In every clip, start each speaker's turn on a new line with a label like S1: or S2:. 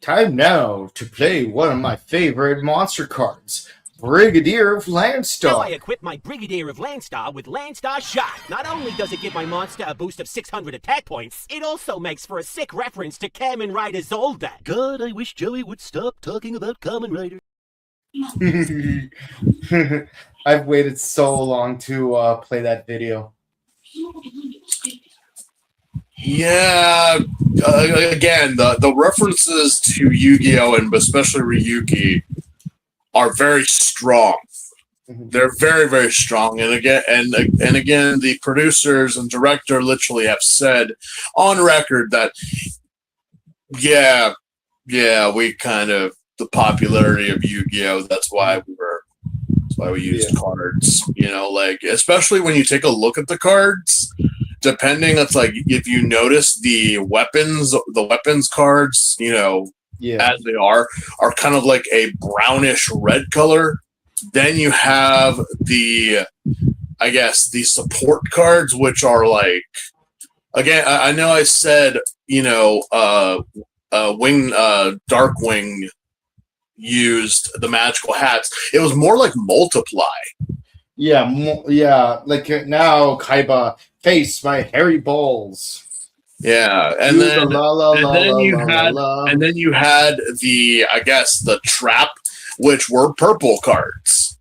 S1: Time now to play one of my favorite monster cards, Brigadier of
S2: Now I
S1: Landstar.
S2: equip my Brigadier of Landstar with Landstar Shot. Not only does it give my monster a boost of 600 attack points, it also makes for a sick reference to Kamen Rider's older. God, I wish Joey would stop talking about Kamen Rider.
S1: I've waited so long to play that video.
S3: Yeah, again, the references to Yu-Gi-Oh! And especially Ryuki are very strong. They're very, very strong. And again, the producers and director literally have said on record that, we kind of the popularity of Yu-Gi-Oh! That's why we used cards. Like especially when you take a look at the cards. Depending, it's like if you notice the weapons cards, as they are kind of like a brownish red color. Then you have the support cards, which are like, again, I know I said, Darkwing used the magical hats. It was more like multiply.
S1: Yeah, like now Kaiba face my hairy balls.
S3: Yeah, and then you had the trap, which were purple cards.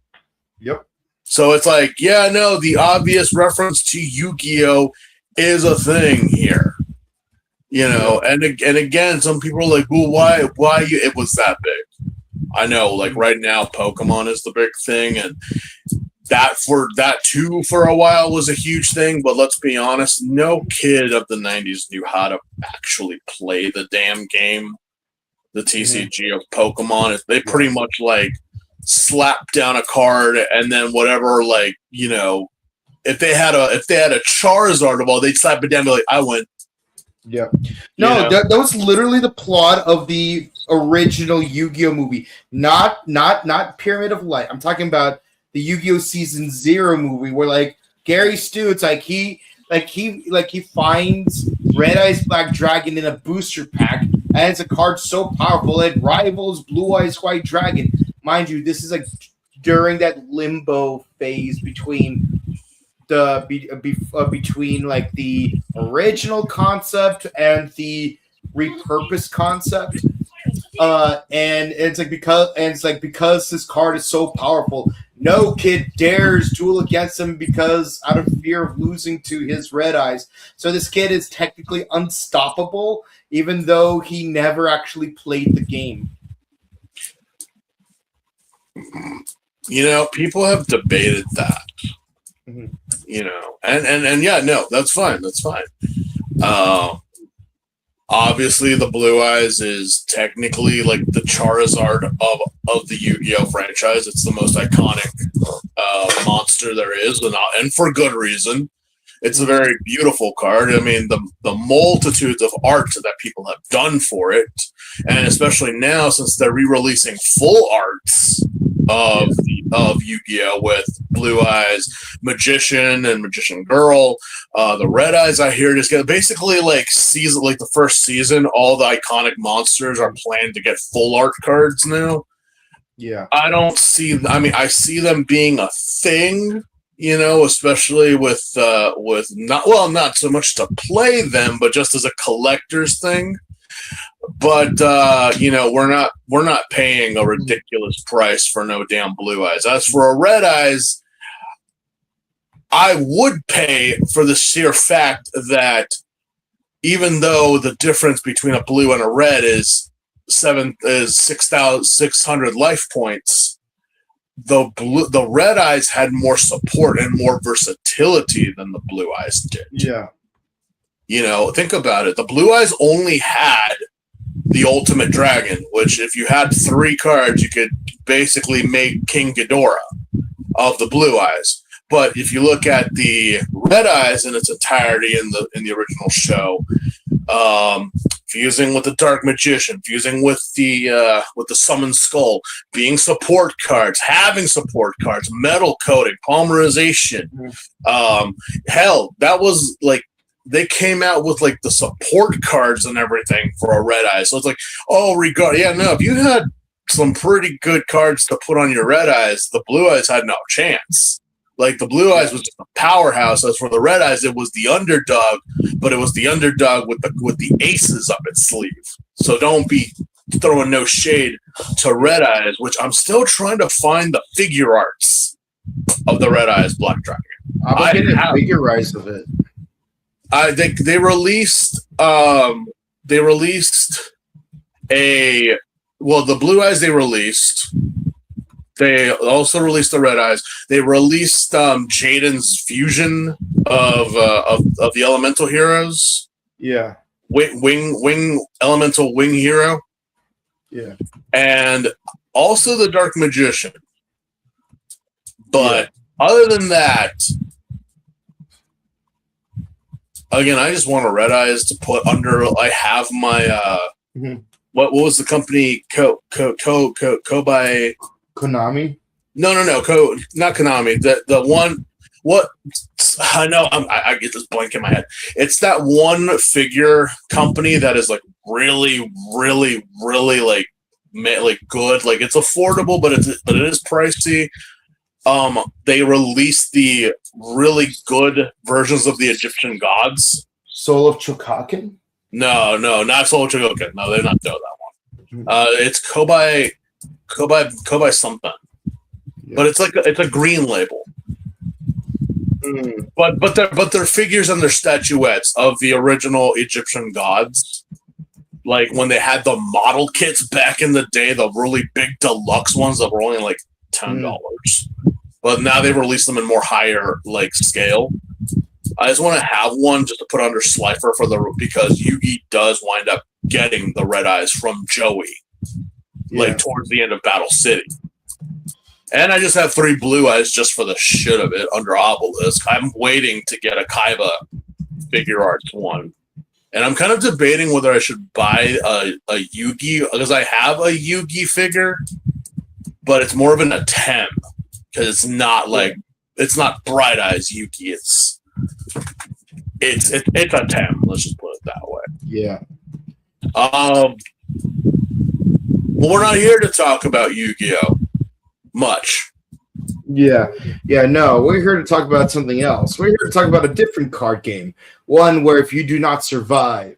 S1: Yep.
S3: So it's like, the obvious reference to Yu-Gi-Oh! Is a thing here. And again, some people are like, well, why it was that big? I know, like right now, Pokemon is the big thing, and that too for a while was a huge thing, but let's be honest, no kid of the 90s knew how to actually play the damn game, the TCG of Pokemon. They pretty much like slapped down a card and then whatever, like, if they had a Charizard ball, they'd slap it down and be like, I win.
S1: Yeah. No, that was literally the plot of the original Yu-Gi-Oh! Movie. Not Pyramid of Light. I'm talking about the Yu-Gi-Oh! Season 0 movie, where like Gary Stewart, he finds Red Eyes Black Dragon in a booster pack, and it's a card so powerful it rivals Blue Eyes White Dragon. Mind you, this is like during that limbo phase between between like the original concept and the repurposed concept. And it's because this card is so powerful, no kid dares duel against him because out of fear of losing to his Red Eyes. So this kid is technically unstoppable, even though he never actually played the game.
S3: People have debated that. And that's fine. That's fine. Obviously, the Blue Eyes is technically like the Charizard of the Yu-Gi-Oh! Franchise. It's the most iconic monster there is, and for good reason. It's a very beautiful card. I mean, the multitudes of art that people have done for it, and especially now since they're re-releasing full arts of Yu-Gi-Oh! With Blue Eyes, Magician, and Magician Girl. The Red Eyes, I hear, is going to basically like the first season, all the iconic monsters are planned to get full art cards now.
S1: Yeah.
S3: I see them being a thing, especially with not so much to play them, but just as a collector's thing. But we're not paying a ridiculous price for no damn Blue Eyes. As for a Red Eyes, I would pay for the sheer fact that even though the difference between a blue and a red is 6,600 life points, the Red Eyes had more support and more versatility than the Blue Eyes did.
S1: Yeah.
S3: Think about it. The Blue Eyes only had the Ultimate Dragon, which if you had 3 cards, you could basically make King Ghidorah of the Blue Eyes. But if you look at the Red Eyes in its entirety in the original show, fusing with the Dark Magician, fusing with the Summoned Skull, being support cards, having support cards, metal coating, polymerization, hell, that was like they came out with like the support cards and everything for a Red Eyes. So it's like, if you had some pretty good cards to put on your Red Eyes, the Blue Eyes had no chance. Like the Blue Eyes was just a powerhouse. As for the Red Eyes, it was the underdog, but it was the underdog with the aces up its sleeve. So don't be throwing no shade to Red Eyes, which I'm still trying to find the figure arts of the Red Eyes Black Dragon.
S1: I'm getting a figure rise of it.
S3: I think they released the Blue Eyes they released. They also released the Red Eyes. They released Jaden's fusion of the Elemental Heroes.
S1: Yeah.
S3: Wing Elemental Wing Hero.
S1: Yeah.
S3: And also the Dark Magician. But other than that, again, I just want a Red Eyes to put under. I have my what was the company? Kobai.
S1: Konami?
S3: No, not Konami. The one. What I know, I get this blank in my head. It's that one figure company that is like really, really, really like good. Like it's affordable, but it is pricey. They released the really good versions of the Egyptian gods.
S1: Soul of Chokakin?
S3: No, not Soul of Chokakin. No, they're not doing that one. It's Kobai something, but it's a green label. But their figures and their statuettes of the original Egyptian gods, like when they had the model kits back in the day, the really big deluxe ones that were only like $10. But now they've released them in more higher like scale. I just want to have one just to put under Slifer because Yugi does wind up getting the Red Eyes from Joey, like towards the end of Battle City. And I just have 3 Blue Eyes just for the shit of it under Obelisk. I'm waiting to get a Kaiba figure arts one. And I'm kind of debating whether I should buy a Yugi, because I have a Yugi figure, but it's more of an attempt. Because it's not Bright Eyes Yugi. It's a 10. Let's just put it that way.
S1: Yeah.
S3: Well, we're not here to talk about Yu-Gi-Oh! Much.
S1: Yeah. No, we're here to talk about something else. We're here to talk about a different card game. One where if you do not fight,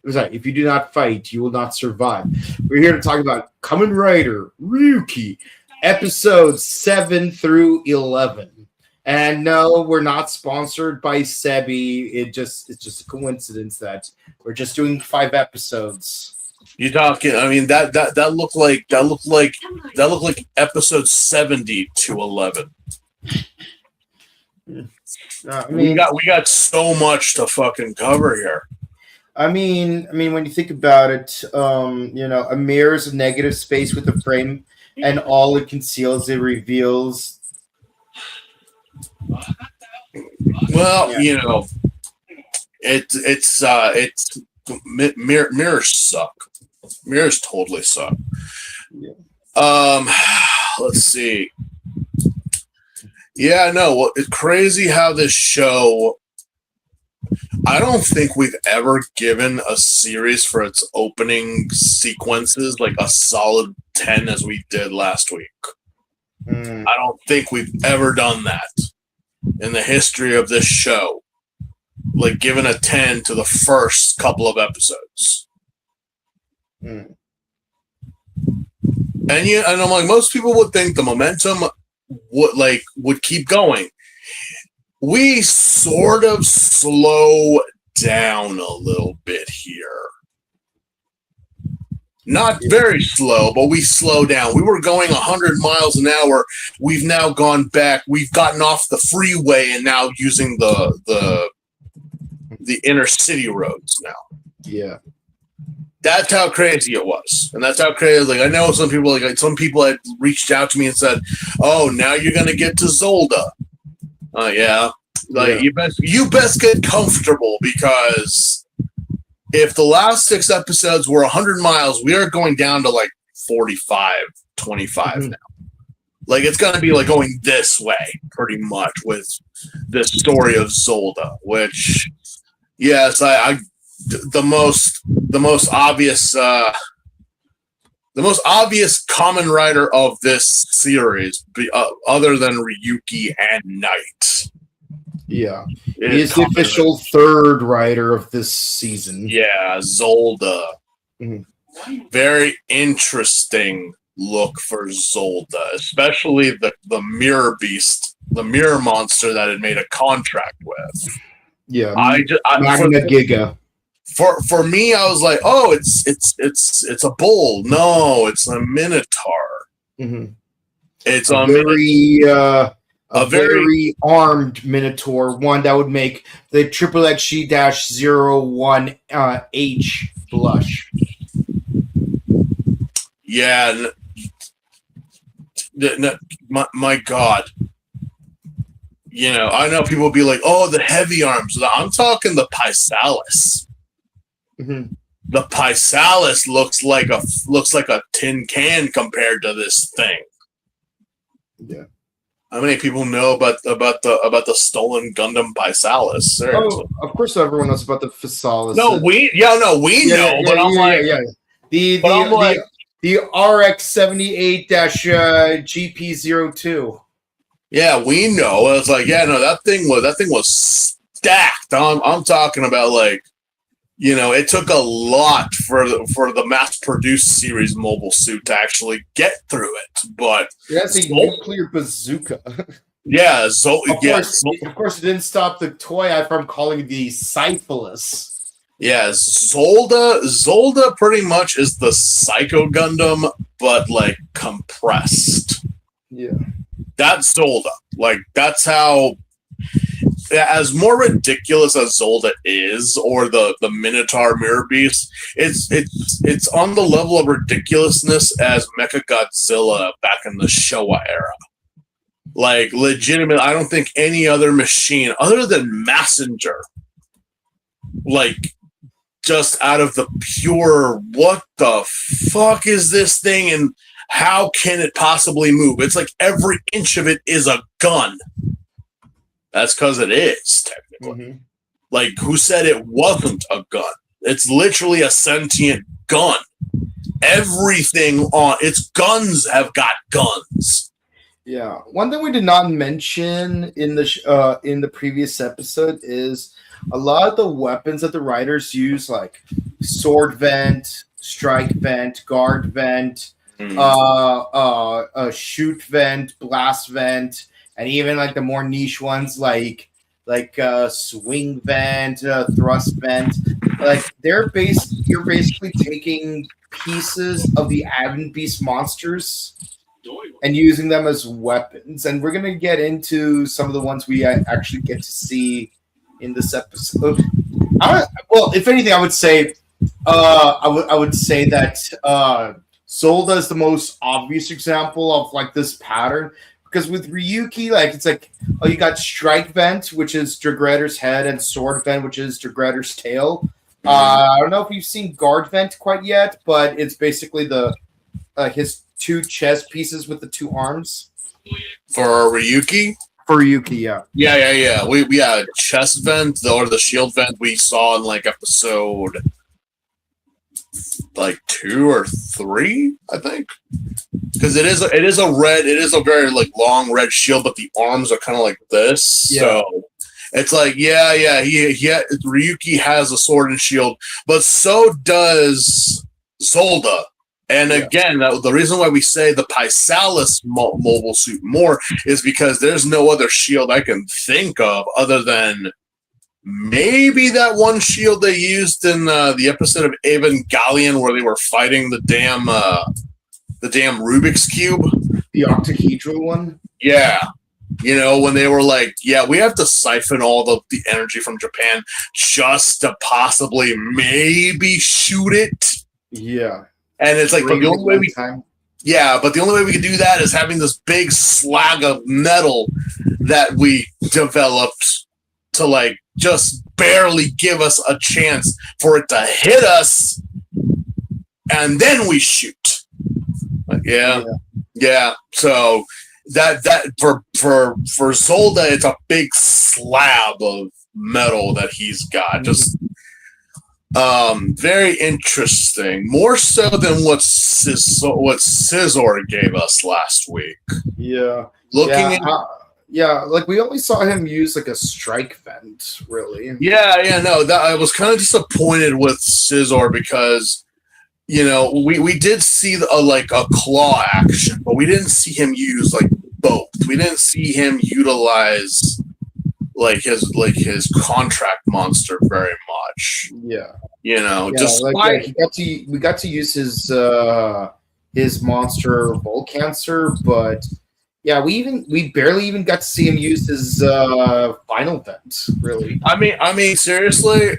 S1: you will not survive. We're here to talk about Kamen Rider Ryuki. Episodes 7 through 11. And no, we're not sponsored by Sebi. It's just a coincidence that we're just doing 5 episodes.
S3: You talking? I mean that looked like episode 70 to 11. We got so much to fucking cover here.
S1: I mean, when you think about it, a mirror is a negative space with a frame. And all it conceals, it reveals.
S3: Well, it's mirrors suck. Mirrors totally suck.
S1: Yeah.
S3: Let's see. Yeah, no. Well, it's crazy how this show. I don't think we've ever given a series for its opening sequences like a solid 10 as we did last week. I don't think we've ever done that in the history of this show. Like given a 10 to the first couple of episodes. And I'm like, most people would think the momentum would keep going. We sort of slow down a little bit here. Not very slow, but we slow down. We were going 100 miles an hour. We've now gone back. We've gotten off the freeway and now using the inner city roads now.
S1: Yeah.
S3: That's how crazy it was. And that's how crazy, like, I know some people had reached out to me and said, oh, now you're going to get to Zolda. Yeah. Like, yeah. You best get comfortable, because if the last 6 episodes were 100 miles, we are going down to like 45, 25 now. Like, it's going to be like going this way pretty much with this story of Zolda, which, Yes, I the most obvious Kamen Rider of this series, other than Ryuki and Knight.
S1: Yeah, he is the official third rider of this season.
S3: Yeah, Zolda.
S1: Mm-hmm.
S3: Very interesting look for Zolda, especially the mirror beast, the mirror monster that it made a contract with.
S1: Yeah, Magna Giga.
S3: For me, I was like, oh, it's a bull. No, it's a minotaur.
S1: Mm-hmm.
S3: It's
S1: a very armed minotaur, one that would make the XXG-01H blush.
S3: Yeah, my God. I know people will be like, oh, the heavy arms. I'm talking the Paisalis.
S1: Mm-hmm.
S3: The Paisalis looks like a tin can compared to this thing.
S1: Yeah.
S3: How many people know about the stolen Gundam Paisalis?
S1: Oh, of course, everyone knows about the Paisalis.
S3: No, we know, but I'm like,
S1: the RX-78-GP02.
S3: Yeah, we know. It's like, yeah, no, that thing was stacked. I'm talking about, like, it took a lot for the mass-produced series mobile suit to actually get through it. But
S1: that's a nuclear bazooka.
S3: Yeah,
S1: of course, it didn't stop the toy from calling it the Syphilis.
S3: Yeah, Zolda pretty much is the Psycho Gundam, but like compressed.
S1: Yeah.
S3: That's Zolda. Like, that's how, as more ridiculous as Zolda is, or the Minotaur Mirror Beast, it's on the level of ridiculousness as Mechagodzilla back in the Showa era. Like, legitimate, I don't think any other machine, other than Messenger, like, just out of the pure, what the fuck is this thing, and how can it possibly move? It's like every inch of it is a gun. That's because it is, technically. Mm-hmm. Like, who said it wasn't a gun? It's literally a sentient gun. Everything on its guns have got guns.
S1: Yeah. One thing we did not mention in the previous episode is a lot of the weapons that the riders use, like sword vent, strike vent, guard vent, shoot vent, blast vent, and even like the more niche ones like swing vent, thrust vent. Like you're basically taking pieces of the Advent Beast monsters and using them as weapons. And we're gonna get into some of the ones we actually get to see in this episode. If anything, I would say that Zolda is the most obvious example of like this pattern, because with Ryuki, like, it's like, oh, you got strike vent, which is Dragretter's head, and sword vent, which is Dragretter's tail. I don't know if you've seen guard vent quite yet, but it's basically his two chest pieces with the two arms.
S3: For Ryuki?
S1: For Ryuki, yeah.
S3: Yeah. We had chest vent, or the shield vent we saw in like episode like 2 or 3, I think. Because it is a very like long red shield, but the arms are kind of like this. Yeah. So it's like, Ryuki has a sword and shield, but so does Zolda. And again, the reason why we say the Paisalis mobile suit more is because there's no other shield I can think of other than maybe that one shield they used in the episode of Evangelion where they were fighting the damn Rubik's Cube.
S1: The octahedral one?
S3: Yeah. When they were like, we have to siphon all the energy from Japan just to possibly maybe shoot it.
S1: Yeah.
S3: And it's like, but the only way we can do that is having this big slag of metal that we developed to like just barely give us a chance for it to hit us, and then we shoot. Yeah. So that for Zolda, it's a big slab metal that he's got. Just very interesting. More so than what Scizor gave us last week.
S1: Yeah.
S3: Looking
S1: like we only saw him use like a strike vent, really.
S3: I was kind of disappointed with Scizor because, you know, we did see a claw action, but we didn't see him use like both. We didn't see him utilize his contract monster very much.
S1: Yeah.
S3: You know,
S1: we got to use his monster Volcancer, but yeah, we barely even got to see him use his final vent, really.
S3: I mean, seriously,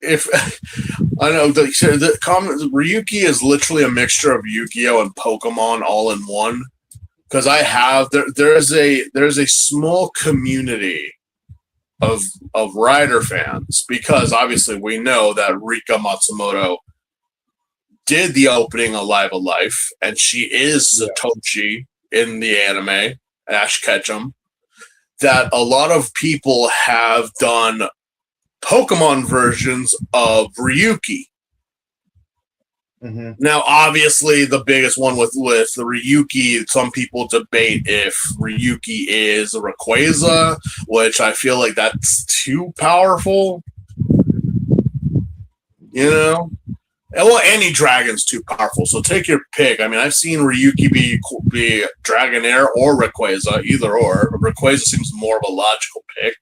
S3: if I know the common Ryuki is literally a mixture of Yu-Gi-Oh and Pokemon all in one. Because there's a small community of Rider fans, because obviously we know that Rika Matsumoto did the opening Alive Alive, and she is Satoshi in the anime, Ash Ketchum, that a lot of people have done Pokemon versions of Ryuki.
S1: Mm-hmm.
S3: Now, obviously, the biggest one with the Ryuki, some people debate if Ryuki is a Rayquaza, which I feel like that's too powerful. You know? Well, any dragon's too powerful, so take your pick. I mean, I've seen Ryuki be Dragonair or Rayquaza, either or. Rayquaza seems more of a logical pick.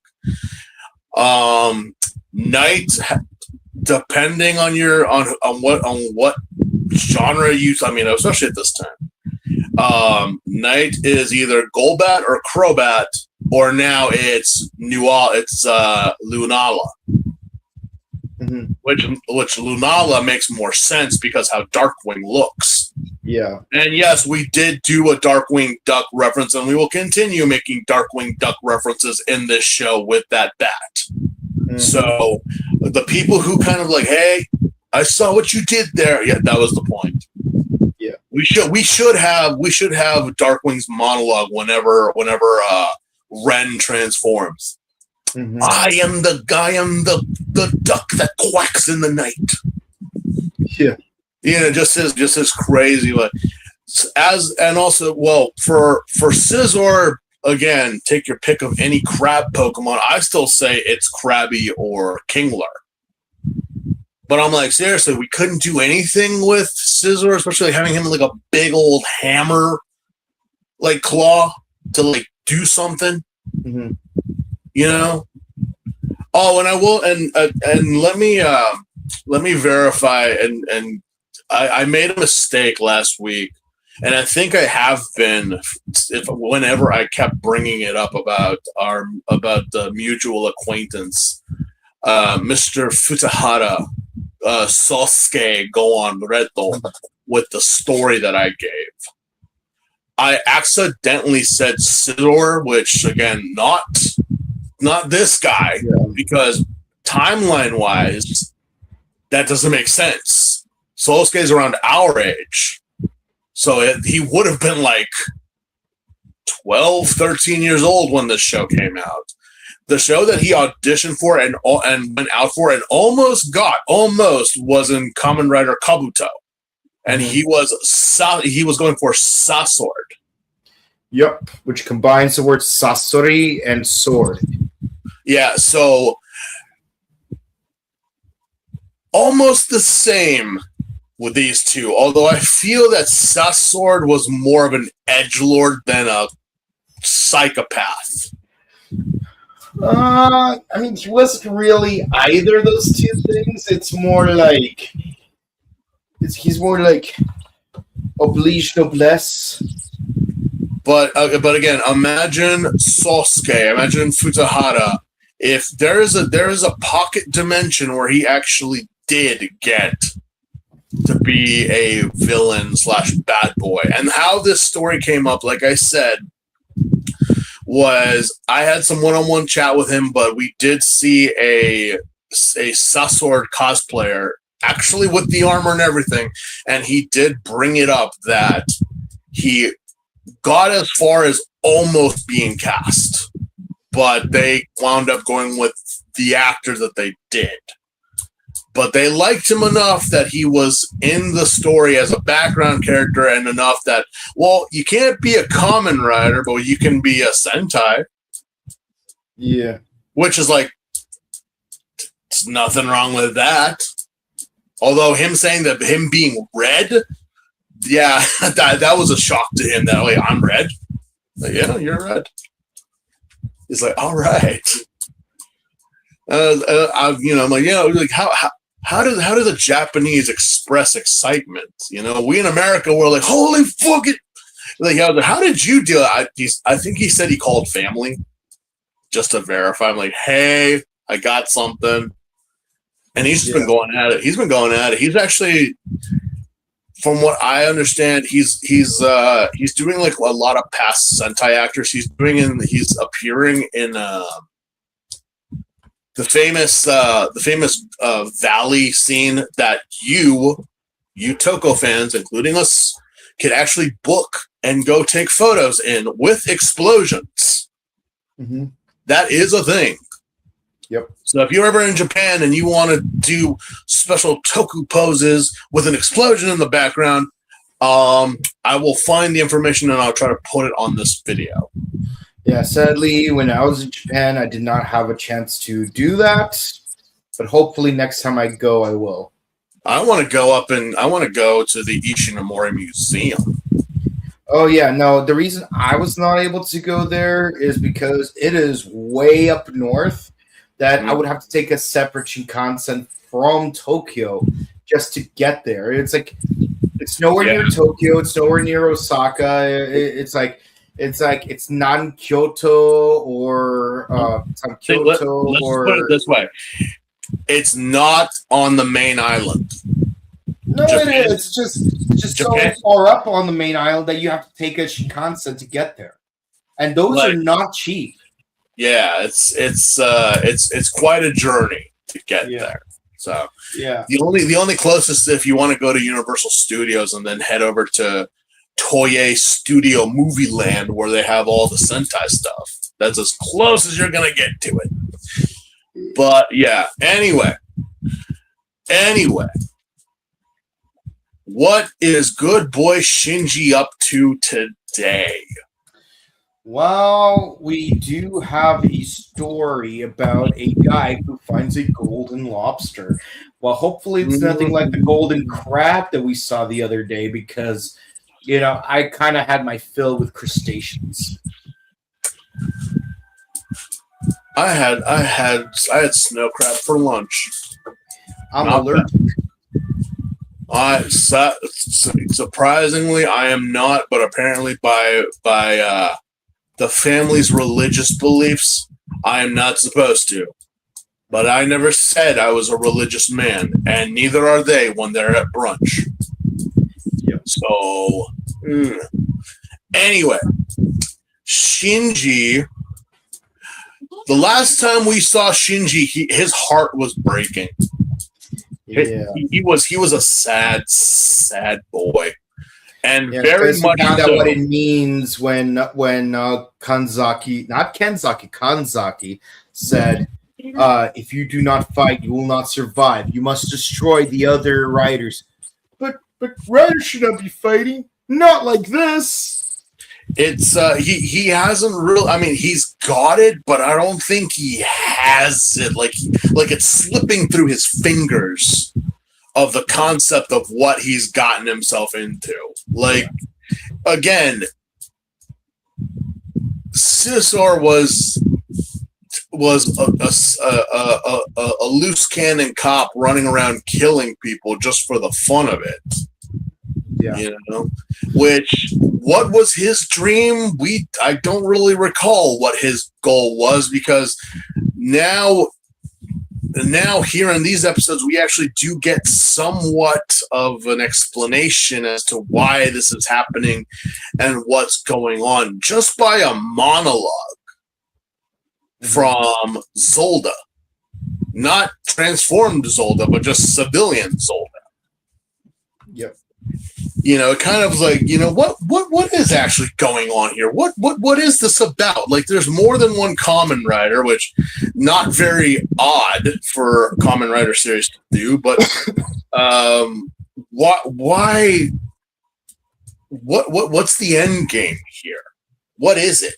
S3: Knight, depending on what genre you, I mean, especially at this time, Knight is either Golbat or Crobat, or now it's Lunala.
S1: Mm-hmm.
S3: Which Lunala makes more sense because how Darkwing looks.
S1: Yeah.
S3: And yes, we did do a Darkwing Duck reference, and we will continue making Darkwing Duck references in this show with that bat. Mm-hmm. So the people who kind of like, hey, I saw what you did there. Yeah, that was the point.
S1: Yeah.
S3: We should have Darkwing's monologue whenever Ren transforms.
S1: Mm-hmm.
S3: I am the duck that quacks in the night.
S1: Yeah.
S3: You know, just as crazy. But for Scizor, again, take your pick of any crab Pokemon. I still say it's Krabby or Kingler. But I'm like, seriously, we couldn't do anything with Scizor, especially having him like a big old hammer, like claw to like do something.
S1: Mm-hmm.
S3: You know. Oh, and I will, and let me verify. And I made a mistake last week, and I think I have been. Whenever I kept bringing it up about the mutual acquaintance, Mr. Futahara, Sosuke, go on Reto with the story that I gave. I accidentally said Scizor, which again, not this guy, because timeline-wise, that doesn't make sense. Sosuke's around our age, so he would have been like 12, 13 years old when this show came out. The show that he auditioned for and went out for and almost was in Kamen Rider Kabuto, and he was going for Sasword.
S1: Yep, which combines the words Sasori and sword.
S3: Yeah, so almost the same with these two, although I feel that Sasword was more of an edgelord than a psychopath.
S1: I mean, he wasn't really either of those two things. It's more like he's more like oblige noblesse.
S3: But again, imagine Sosuke, imagine Futahara. If there is a pocket dimension where he actually did get to be a villain / bad boy, and how this story came up, like I said, was I had some one-on-one chat with him, but we did see a Sasword cosplayer actually with the armor and everything, and he did bring it up that he got as far as almost being cast, but they wound up going with the actor that they did. But they liked him enough that he was in the story as a background character, and enough that, well, you can't be a Kamen Rider, but you can be a Sentai.
S1: Yeah.
S3: Which is like, there's nothing wrong with that. Although him saying that him being red, yeah, that was a shock to him. That, like, I'm red. Like, yeah, you're red. He's like, all right. I'm like, like how do the Japanese express excitement? We in America, we're like, holy fuck it. Like, how did you do it? I think he said he called family just to verify. I'm like, hey, I got something. And he's just been going at it. He's been going at it. He's actually, from what I understand, he's doing like a lot of past Sentai actors. He's appearing in the famous Valley scene that you Toko fans, including us, could actually book and go take photos in with explosions.
S1: Mm-hmm.
S3: That is a thing.
S1: Yep.
S3: So if you're ever in Japan and you want to do special toku poses with an explosion in the background, I will find the information and I'll try to put it on this video.
S1: Yeah, sadly, when I was in Japan, I did not have a chance to do that, but hopefully next time I go, I will.
S3: I want to go to the Ishinomori Museum.
S1: Oh, yeah, no, the reason I was not able to go there is because it is way up north that I would have to take a separate Shinkansen from Tokyo just to get there. It's like, it's nowhere near Tokyo, it's nowhere near Osaka, it's not in Kyoto or Kyoto.
S3: Let's put it this way. It's not on the main island.
S1: No, Japan. It is. It's just Japan. So far up on the main island that you have to take a Shinkansen to get there. And those are not cheap.
S3: Yeah, it's quite a journey to get there. So the only closest, if you want to go to Universal Studios and then head over to Toei Studio Movie Land, where they have all the Sentai stuff. That's as close as you're gonna get to it. But yeah, anyway, what is good boy Shinji up to today?
S1: Well, we do have a story about a guy who finds a golden lobster. Well, hopefully it's nothing like the golden crab that we saw the other day, because I kind of had my fill with crustaceans.
S3: I had snow crab for lunch.
S1: I'm allergic.
S3: Surprisingly, I am not, but apparently by the family's religious beliefs, I am not supposed to. But I never said I was a religious man, and neither are they when they're at brunch.
S1: Yep.
S3: So, anyway, Shinji. The last time we saw Shinji, his heart was breaking. Yeah. He was a sad boy, and very much
S1: found
S3: so.
S1: out what it means when Kanzaki said, "If you do not fight, you will not survive. You must destroy the other riders." But riders should not be fighting. Not like this.
S3: It's he hasn't really. I mean, he's got it, but I don't think he has it. Like it's slipping through his fingers of the concept of what he's gotten himself into. Like, again, Scizor was a loose cannon cop running around killing people just for the fun of it.
S1: Yeah.
S3: What was his dream? I don't really recall what his goal was, because now here in these episodes, we actually do get somewhat of an explanation as to why this is happening and what's going on, just by a monologue from Zolda. Not transformed Zolda, but just civilian Zolda.
S1: Yep.
S3: kind of like, what is actually going on here? What is this about? Like, there's more than one Kamen Rider, which not very odd for Kamen Rider series to do, but why? What's the end game here? What is it?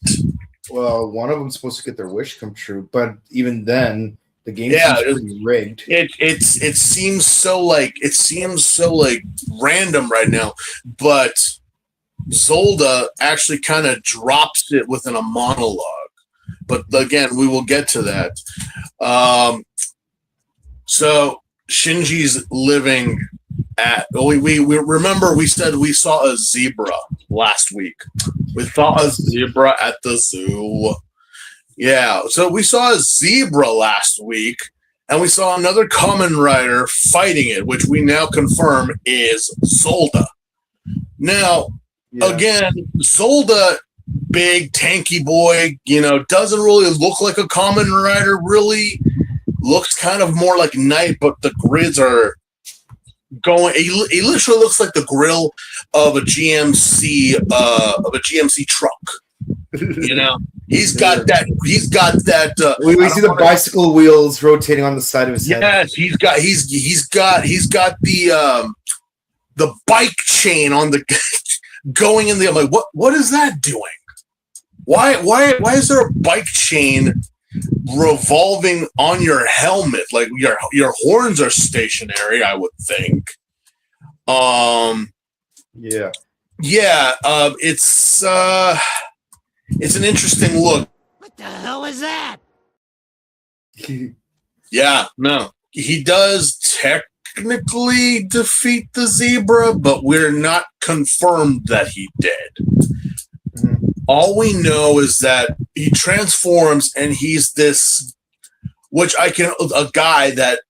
S1: Well, one of them's supposed to get their wish come true, but even then, the game seems pretty rigged.
S3: It seems so like random right now, but Zolda actually kind of drops it within a monologue. But again, we will get to that. So Shinji's living at. We remember we said we saw a zebra last week. We saw a zebra at the zoo. Yeah, so we saw a zebra last week, and we saw another Kamen Rider fighting it, which we now confirm is Zolda. Now, again, Zolda, big, tanky boy, doesn't really look like a Kamen Rider, really. Looks kind of more like Knight, but the grids are going. He literally looks like the grill of a GMC truck. He's got that.
S1: We see the bicycle wheels rotating on the side of his head.
S3: Yes, he's got the bike chain on the going in the. I'm like, what is that doing? Why is there a bike chain revolving on your helmet? Like your horns are stationary, I would think. It's an interesting look.
S2: What the hell is that?
S3: Yeah, no. He does technically defeat the zebra, but we're not confirmed that he did. All we know is that he transforms and he's this, a guy that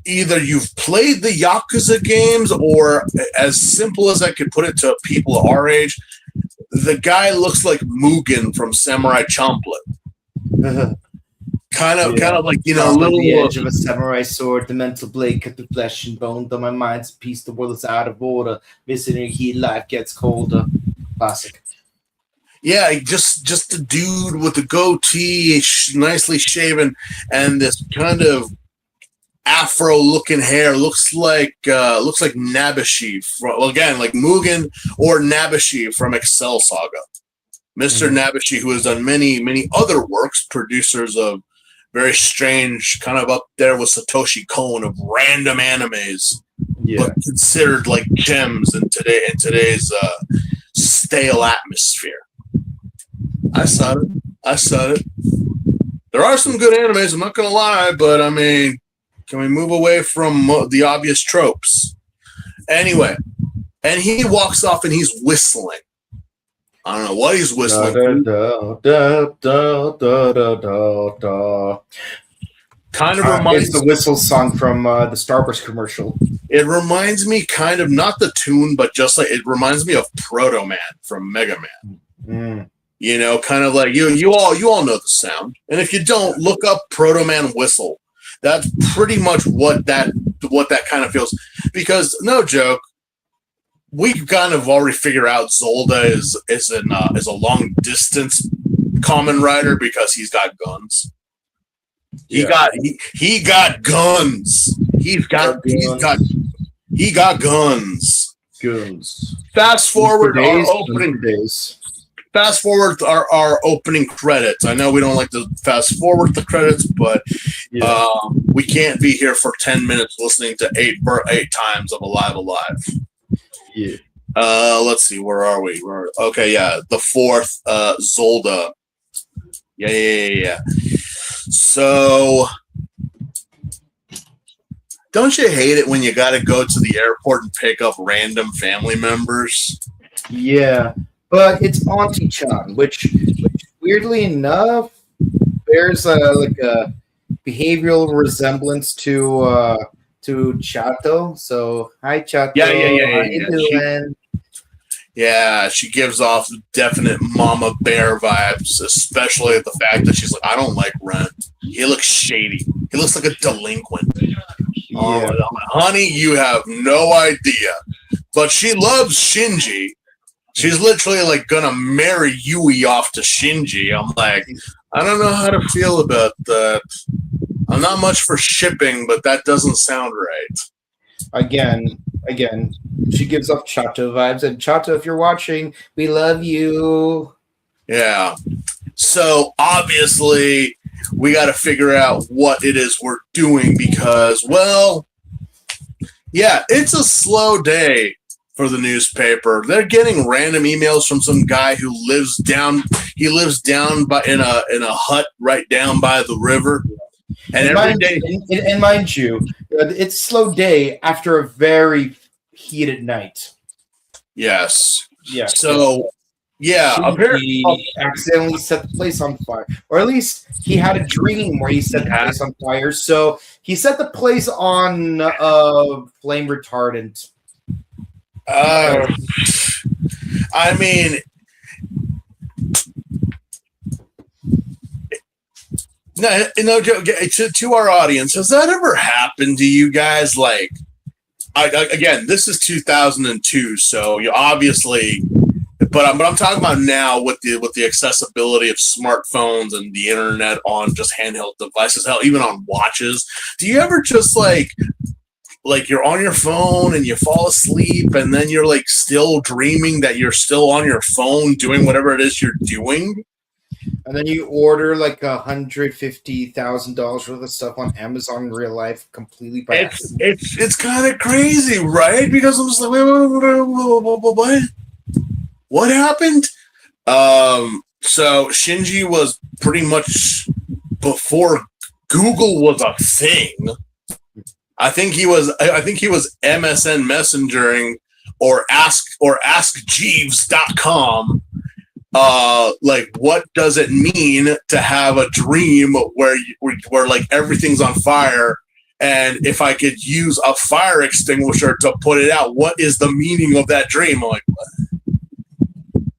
S3: either you've played the Yakuza games, or as simple as I could put it to people our age, the guy looks like Mugen from Samurai Champloo. Kind of like,
S1: little the edge of a samurai sword, the mental blade cut through flesh and bone. Though my mind's a piece, the world is out of order. Missing a heat, life gets colder. Classic.
S3: Yeah, just a dude with a goatee, nicely shaven, and this kind of afro-looking hair. Looks like Nabashi like Mugen or Nabashi from Excel Saga. Mr. Nabashi, who has done many, many other works, producers of very strange, kind of up there with Satoshi Kon of random animes, but considered like gems in today's stale atmosphere. I saw it. There are some good animes, I'm not going to lie, but I mean, can we move away from the obvious tropes? Anyway, and he walks off and he's whistling. I don't know what he's whistling. Kind of reminds
S1: it's the whistle song from the Starburst commercial.
S3: It reminds me kind of, not the tune, but just like it reminds me of Proto Man from Mega Man. Kind of like you all know the sound. And if you don't, look up Proto Man whistle. That's pretty much what that kind of feels. Because no joke, we kind of already figure out Zolda is a long distance Kamen Rider because he's got guns. He got guns. He got guns. Fast forward our opening days. Fast forward our opening credits. I know we don't like to fast forward the credits, but we can't be here for 10 minutes listening to eight times of Alive.
S1: Yeah.
S3: Let's see. Where are we? The fourth Zolda. Yeah. So, don't you hate it when you got to go to the airport and pick up random family members?
S1: Yeah. But it's Auntie-chan, which weirdly enough bears a behavioral resemblance to Chato. So hi Chato.
S3: Yeah.
S1: How you doing?
S3: She gives off definite mama bear vibes, especially at the fact that she's like, I don't like Ren. He looks shady. He looks like a delinquent. Yeah. Honey, you have no idea. but she loves Shinji. She's literally like gonna marry Yui off to Shinji. I'm like, I don't know how to feel about that. I'm not much for shipping, but that doesn't sound right.
S1: Again, she gives off Chato vibes. And Chato, if you're watching, we love you.
S3: Yeah. So obviously, we got to figure out what it is we're doing because, well, yeah, it's a slow day for the newspaper. They're getting random emails from some guy who lives down. He lives down by in a hut right down by the river. And
S1: mind you, it's slow day after a very heated night.
S3: Yes.
S1: Yeah.
S3: So, yeah,
S1: apparently he accidentally set the place on fire, or at least he had a dream where he set the place on fire. So he set the place on flame retardant.
S3: I mean, no, to our audience, has that ever happened to you guys? Like, again, this is 2002, so you obviously, but I'm talking about now with the accessibility of smartphones and the internet on just handheld devices, hell, even on watches. Do you ever just like you're on your phone and you fall asleep and then you're like still dreaming that you're still on your phone doing whatever it is you're doing?
S1: And then you order like $150,000 worth of stuff on Amazon in real life, completely by accident.
S3: It's kind of crazy, right? Because I'm just like, wait, what happened? So Shinji was pretty much before Google was a thing. I think he was MSN messengering or askjeeves.com. Like, what does it mean to have a dream where like everything's on fire, and if I could use a fire extinguisher to put it out, what is the meaning of that dream? I'm like, what?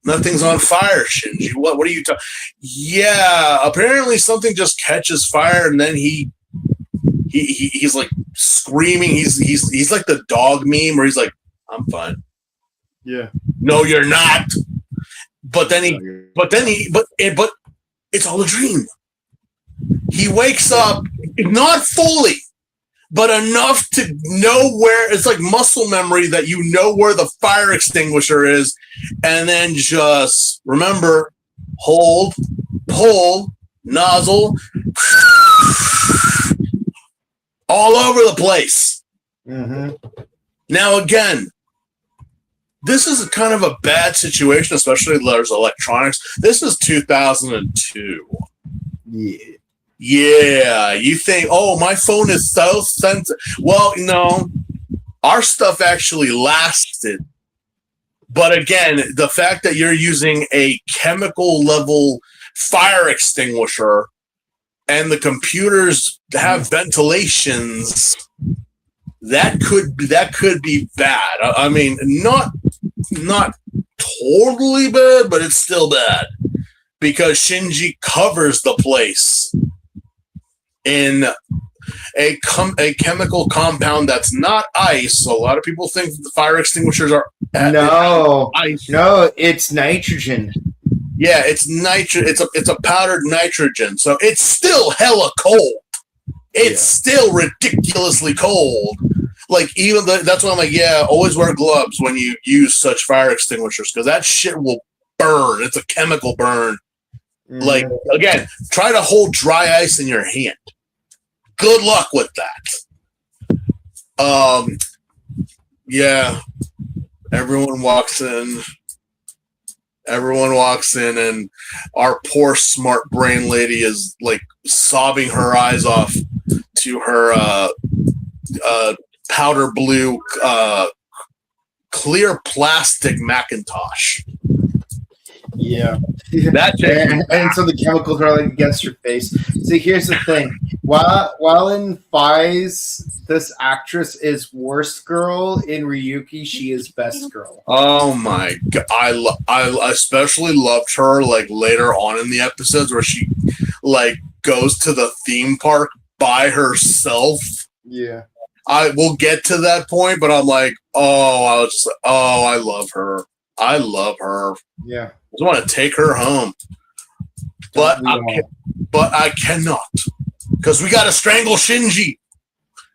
S3: Nothing's on fire, Shinji. What are you talking? Yeah, apparently something just catches fire, and then he's like screaming. He's like the dog meme where he's like, I'm fine.
S1: Yeah.
S3: No, you're not. But it's all a dream. He wakes up, not fully, but enough to know where. It's like muscle memory that you know where the fire extinguisher is, and then just remember, hold, pull, nozzle, all over the place.
S1: Mm-hmm.
S3: Now again, this is kind of a bad situation, especially there's electronics. This is 2002. Yeah. You think, oh, my phone is so sensitive. Well, no, our stuff actually lasted. But again, the fact that you're using a chemical level fire extinguisher and the computers have ventilations, that could be bad. I mean, not totally bad, but it's still bad because Shinji covers the place in a chemical compound that's not ice. So a lot of people think the fire extinguishers are ice.
S1: No, it's nitrogen.
S3: Yeah, it's it's a powdered nitrogen. So it's still hella cold. It's still ridiculously cold. Like, that's why I'm like, yeah, always wear gloves when you use such fire extinguishers because that shit will burn. It's a chemical burn. Mm. Like, again, try to hold dry ice in your hand. Good luck with that. Yeah, everyone walks in, and our poor smart brain lady is like sobbing her eyes off to her powder blue clear plastic Macintosh.
S1: Yeah. And so the chemicals are like against your face. See, here's the thing. While in Fies, this actress is worst girl, in Ryuki, she is best girl.
S3: Oh my god. I especially loved her like later on in the episodes where she like goes to the theme park by herself.
S1: Yeah.
S3: I will get to that point, but I'm like, I was just like, I love her. I love her.
S1: Yeah.
S3: I just want to take her home. But I cannot. Because we got to strangle Shinji.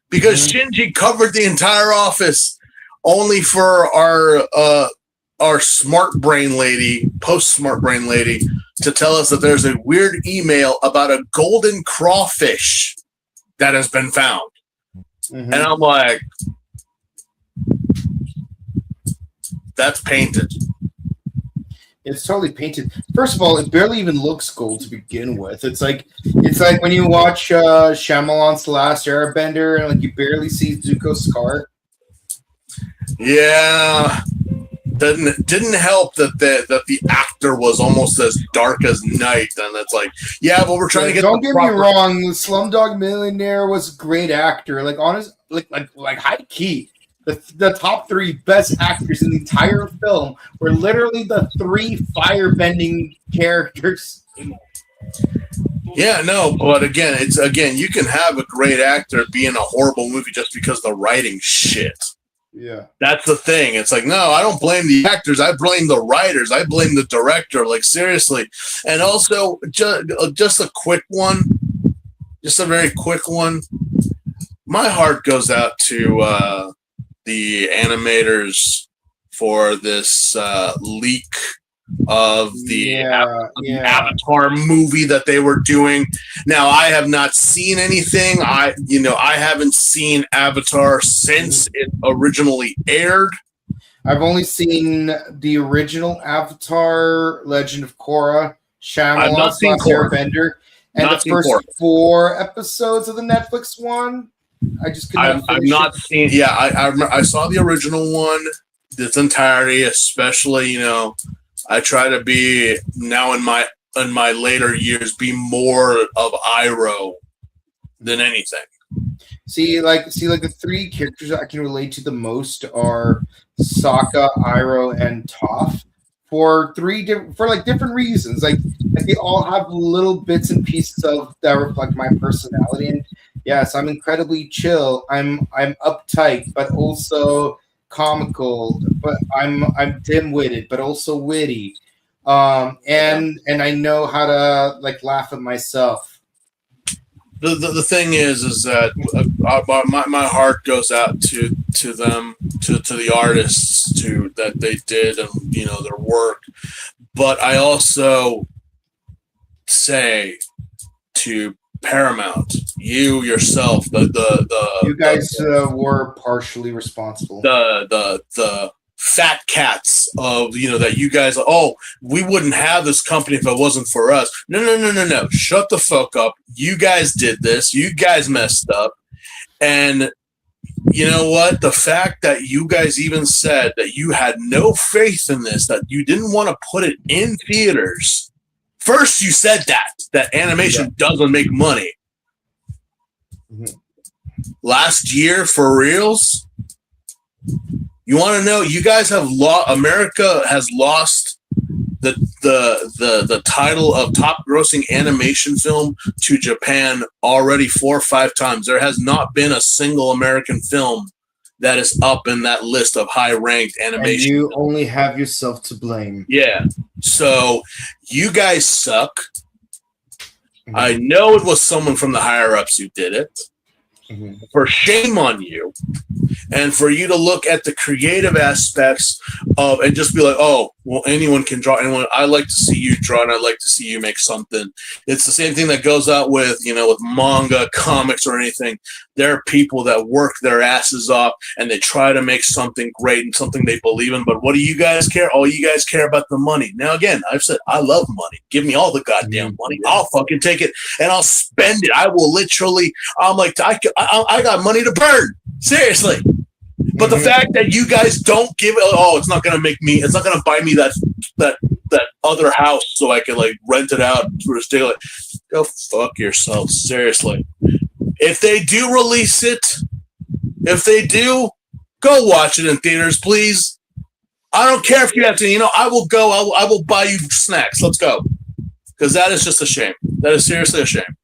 S3: Because Shinji covered the entire office only for our smart brain lady, post-smart brain lady, to tell us that there's a weird email about a golden crawfish that has been found. And I'm like, that's painted.
S1: It's totally painted. First of all, it barely even looks gold to begin with. It's like when you watch Shyamalan's Last Airbender and like you barely see Zuko's scar.
S3: Yeah. Didn't help that the actor was almost as dark as night, and it's like, yeah, but we're trying to get.
S1: Don't get me wrong, Slumdog Millionaire was a great actor. Like honest, like high key, the top 3 best actors in the entire film were literally the 3 firebending characters.
S3: Yeah, no, but again, you can have a great actor be in a horrible movie just because the writing's shit.
S1: Yeah,
S3: that's the thing. It's like, no, I don't blame the actors. I blame the writers. I blame the director. Like, seriously. And also, just a quick one, just a very quick one. My heart goes out to the animators for this leak of the Avatar movie that they were doing. Now, I have not seen anything. I haven't seen Avatar since it originally aired.
S1: I've only seen the original Avatar, Legend of Korra, Shyamalan's Last Airbender, and the first 4 episodes of the Netflix one. I just couldn't.
S3: I've not seen. Yeah, I saw the original one, its entirety, especially I try to be now in my later years be more of Iroh than anything.
S1: See, the 3 characters I can relate to the most are Sokka, Iroh, and Toph for different reasons. Like they all have little bits and pieces of that reflect my personality. And yes, I'm incredibly chill. I'm uptight, but also comical, but I'm dim-witted, but also witty, and I know how to laugh at myself.
S3: The thing is that my heart goes out to them, to the artists, that they did, and their work. But I also say to Paramount, you yourself, you
S1: guys were partially responsible.
S3: The fat cats of that you guys. We wouldn't have this company if it wasn't for us. No. Shut the fuck up. You guys did this. You guys messed up. And you know what? The fact that you guys even said that you had no faith in this, that you didn't want to put it in theaters. First, you said that animation doesn't make money. Mm-hmm. Last year, for reals, you want to know? You guys have America has lost the title of top grossing animation film to Japan already 4 or 5 times. There has not been a single American film that is up in that list of high-ranked animation.
S1: And you only have yourself to blame.
S3: Yeah. So you guys suck. Mm-hmm. I know it was someone from the higher-ups who did it. Mm-hmm. For shame on you. And for you to look at the creative aspects of and just be like, oh, well, anyone can draw. Anyone. I like to see you draw, and I like to see you make something. It's the same thing that goes out with with manga, comics, or anything. There are people that work their asses off, and they try to make something great and something they believe in. But what do you guys care? Oh, you guys care about the money. Now, again, I've said I love money. Give me all the goddamn money. I'll fucking take it, and I'll spend it. I will literally. I'm like, I got money to burn. Seriously. But the fact that you guys don't give it, it's not going to buy me that other house so I can rent it out for a stay. Go fuck yourself. Seriously. If they do release it, go watch it in theaters, please. I don't care if you have to, I will go. I will buy you snacks. Let's go. Because that is just a shame. That is seriously a shame.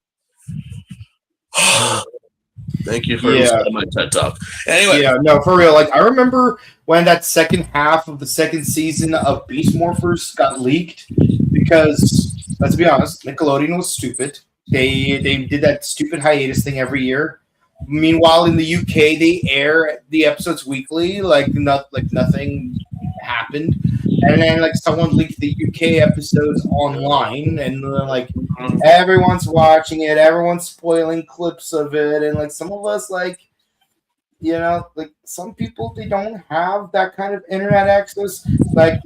S3: Thank you for listening to my TED Talk. Anyway.
S1: Yeah, no, for real. Like, I remember when that second half of the second season of Beast Morphers got leaked because, let's be honest, Nickelodeon was stupid. They did that stupid hiatus thing every year. Meanwhile, in the UK, they air the episodes weekly, like nothing happened. And then like someone leaked the UK episodes online, and like everyone's watching it, everyone's spoiling clips of it, and like some of us like, you know, like some people, they don't have that kind of internet access, like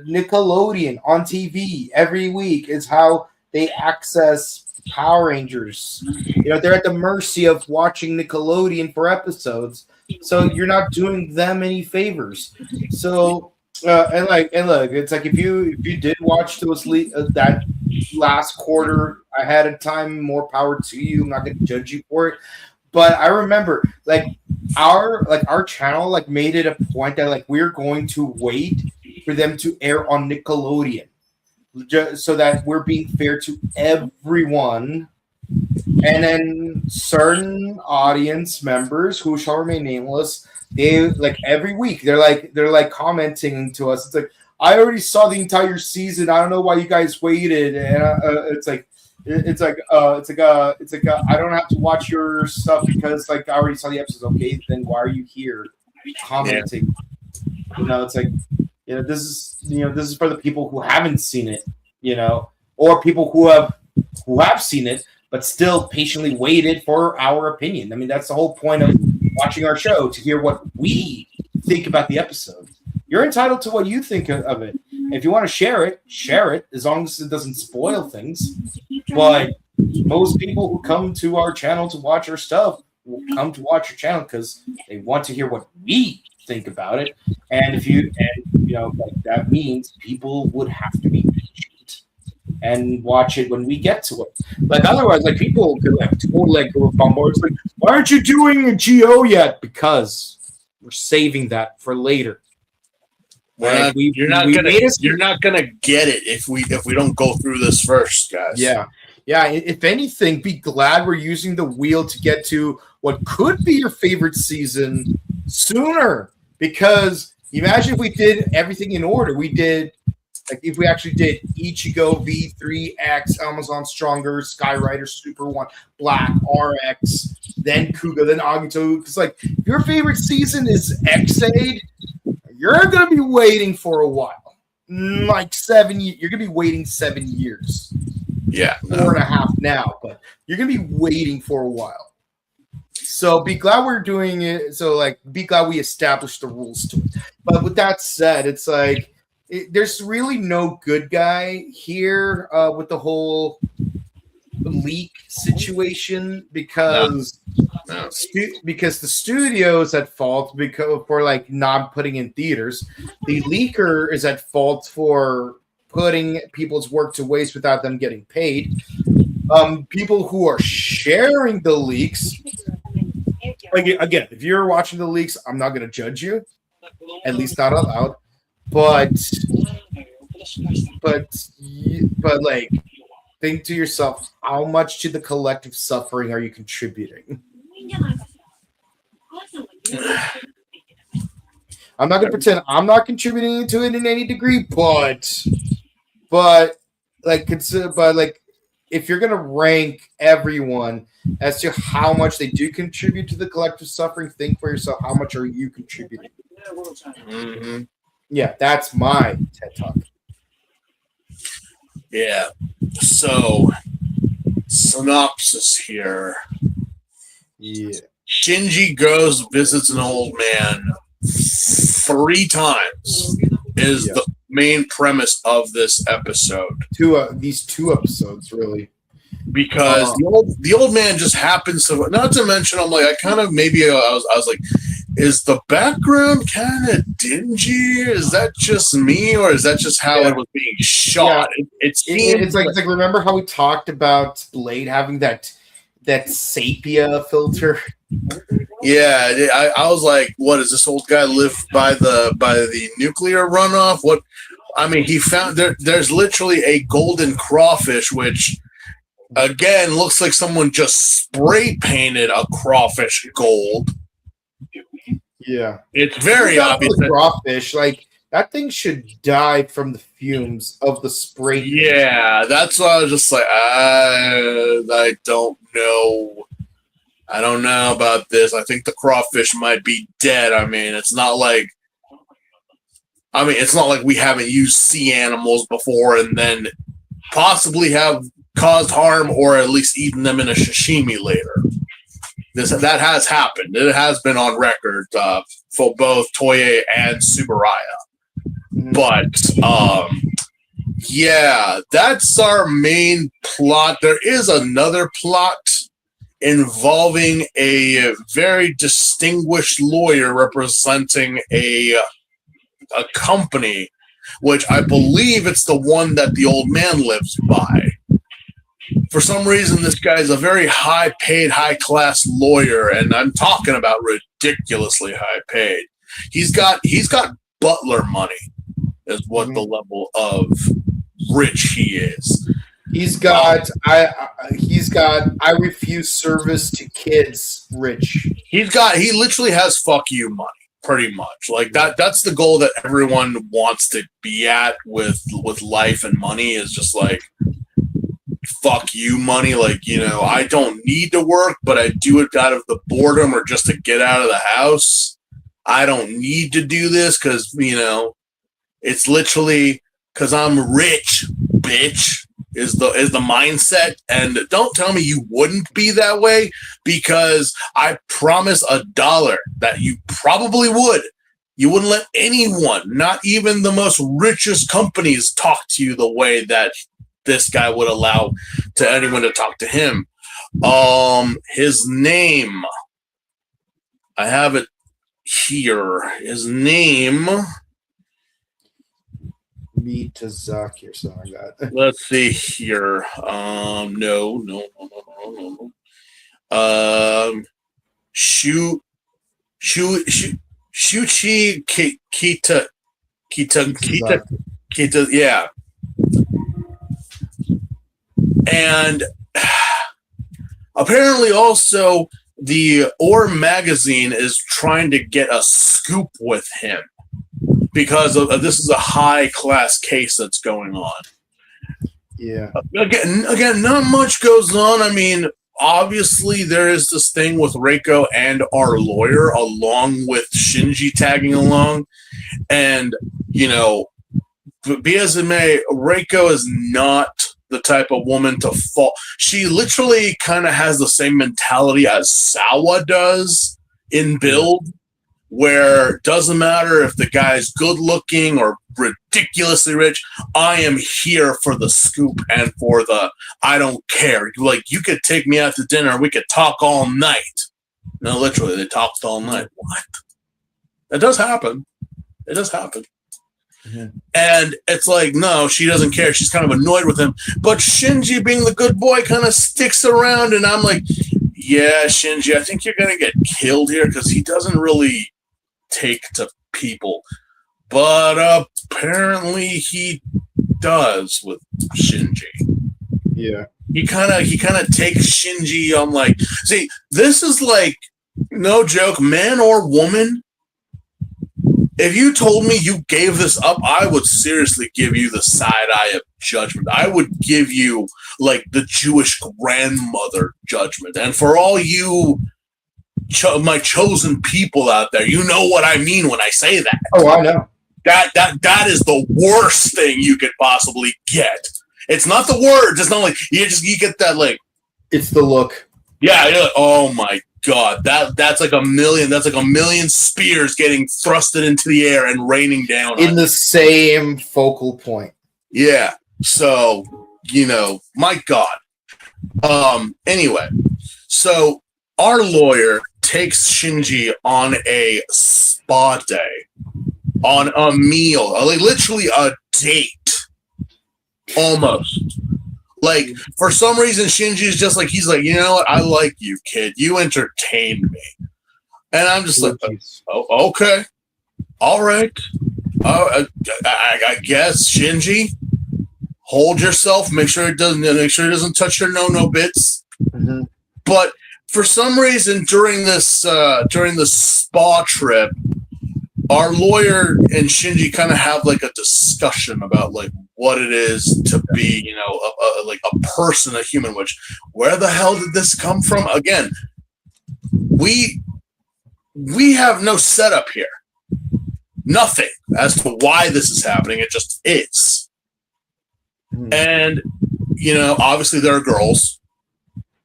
S1: Nickelodeon on TV every week is how they access Power Rangers. You know, they're at the mercy of watching Nickelodeon for episodes, so you're not doing them any favors. So and look, it's like if you did watch those that last quarter ahead of time, more power to you. I'm not going to judge you for it, but I remember like our channel like made it a point that like we're going to wait for them to air on Nickelodeon, just so that we're being fair to everyone. And then certain audience members who shall remain nameless, they like every week they're like commenting to us. It's like, I already saw the entire season. I don't know why you guys waited. And it's like I don't have to watch your stuff because like I already saw the episodes. Okay, then why are you here commenting? Yeah. You know, it's like, you know, this is for the people who haven't seen it, you know, or people who have seen it but still patiently waited for our opinion. I mean, that's the whole point of watching our show, to hear what we think about the episode. You're entitled to what you think of it. If you want to share it, as long as it doesn't spoil things. But most people who come to our channel to watch our stuff will come to watch your channel because they want to hear what we think about it. And you know, like that means people would have to be patient and watch it when we get to it. Like otherwise, like people could like totally like go bombarded. Like, why aren't you doing a GO yet? Because we're saving that for later.
S3: You're not gonna get it if we don't go through this first, guys.
S1: Yeah. If anything, be glad we're using the wheel to get to what could be your favorite season sooner. Because imagine if we did everything in order. We did, like, if we actually did Ichigo, V3X, Amazon Stronger, Sky Rider, Super 1, Black, RX, then Kuga, then Agito. Because, like, if your favorite season is X-Aid, you're going to be waiting for a while. Like 7 years. You're going to be waiting 7 years.
S3: Yeah.
S1: 4.5 now, but you're going to be waiting for a while. So be glad we're doing it. So, like, be glad we established the rules to it. But with that said, it's like, there's really no good guy here with the whole leak situation because because the studio is at fault for like not putting in theaters. The leaker is at fault for putting people's work to waste without them getting paid. People who are sharing the leaks, like, again, if you're watching the leaks, I'm not going to judge you, at least not out loud. But like, think to yourself, how much to the collective suffering are you contributing? I'm not going to pretend I'm not contributing to it in any degree, but if you're going to rank everyone as to how much they do contribute to the collective suffering, think for yourself, how much are you contributing?
S3: Mm-hmm.
S1: Yeah, that's my TED Talk.
S3: Yeah. So, synopsis here.
S1: Yeah.
S3: Shinji goes visits an old man 3 times is the main premise of this episode.
S1: These 2 episodes, really.
S3: Because the old man just happens to, not to mention, I'm like, I was like, is the background kind of dingy? Is that just me, or is that just how it was being shot?
S1: Yeah.
S3: It's
S1: like remember how we talked about Blade having that sepia filter?
S3: Yeah, I was like, what, does this old guy live by the nuclear runoff? What? I mean, he found there's literally a golden crawfish, which Again, looks like someone just spray painted a crawfish gold.
S1: Yeah.
S3: It's very obvious.
S1: Crawfish, like, that thing should die from the fumes of the spray paint.
S3: Yeah, that's why I was just like, I don't know. I don't know about this. I think the crawfish might be dead. I mean, it's not like we haven't used sea animals before and then possibly have caused harm or at least eaten them in a sashimi later. That has happened. It has been on record for both Toye and Tsuburaya. But yeah, that's our main plot. There is another plot involving a very distinguished lawyer representing a company, which I believe it's the one that the old man lives by. For some reason, this guy is a very high-paid, high-class lawyer, and I'm talking about ridiculously high-paid. He's got butler money, is what the level of rich he is.
S1: He's got I refuse service to kids rich.
S3: He literally has fuck you money, pretty much. Like that's the goal that everyone wants to be at with life and money, is just like fuck you money. Like, you know, I don't need to work, but I do it out of the boredom or just to get out of the house. I don't need to do this because, you know, it's literally because I'm rich, bitch. Is the mindset. And don't tell me you wouldn't be that way, because I promise $1 that you probably would. You wouldn't let anyone, not even the most richest companies, talk to you the way that this guy would allow to anyone to talk to him. His name, I have it here. His name,
S1: Miyazaki or something like that.
S3: let's see here. No. Shuchi Kita, yeah. And apparently also the Or magazine is trying to get a scoop with him, because of this is a high class case that's going on.
S1: Yeah.
S3: Again, not much goes on. I mean, obviously there is this thing with Reiko and our lawyer, along with Shinji tagging along. And, you know, be as it may, Reiko is not the type of woman to fall. She literally kind of has the same mentality as Sawa does in build, where it doesn't matter if the guy's good looking or ridiculously rich. I am here for the scoop and for the I don't care. Like, you could take me out to dinner and we could talk all night. No, literally, they talked all night. What? It does happen. It does happen. Mm-hmm. And it's like, no, she doesn't care. She's kind of annoyed with him. But Shinji, being the good boy, kind of sticks around. And I'm like, yeah, Shinji, I think you're going to get killed here, because he doesn't really take to people. But apparently he does with Shinji.
S1: Yeah.
S3: He kind of takes Shinji on, like, see, this is like, no joke, man or woman, if you told me you gave this up, I would seriously give you the side eye of judgment. I would give you, like, the Jewish grandmother judgment. And for all you my chosen people out there, you know what I mean when I say that.
S1: Oh, I know.
S3: That is the worst thing you could possibly get. It's not the words. It's not like you get that, like,
S1: it's the look.
S3: Yeah. You're like, oh my God, that's like a million. That's like a million spears getting thrusted into the air and raining down
S1: in the same focal point.
S3: Yeah. So, you know, my God. Anyway, so our lawyer takes Shinji on a spa day, on a meal, like literally a date, almost. Like, for some reason, Shinji's just like, he's like, you know what? I like you, kid. You entertain me. And I'm just like, oh, okay. All right. I guess, Shinji. hold yourself, make sure it doesn't touch your no bits.
S1: Mm-hmm.
S3: But for some reason during this spa trip, our lawyer and Shinji kind of have like a discussion about like what it is to be, like a person, a human. Which, where the hell did this come from? Again, we have no setup here, nothing as to why this is happening. It just is, and obviously there are girls.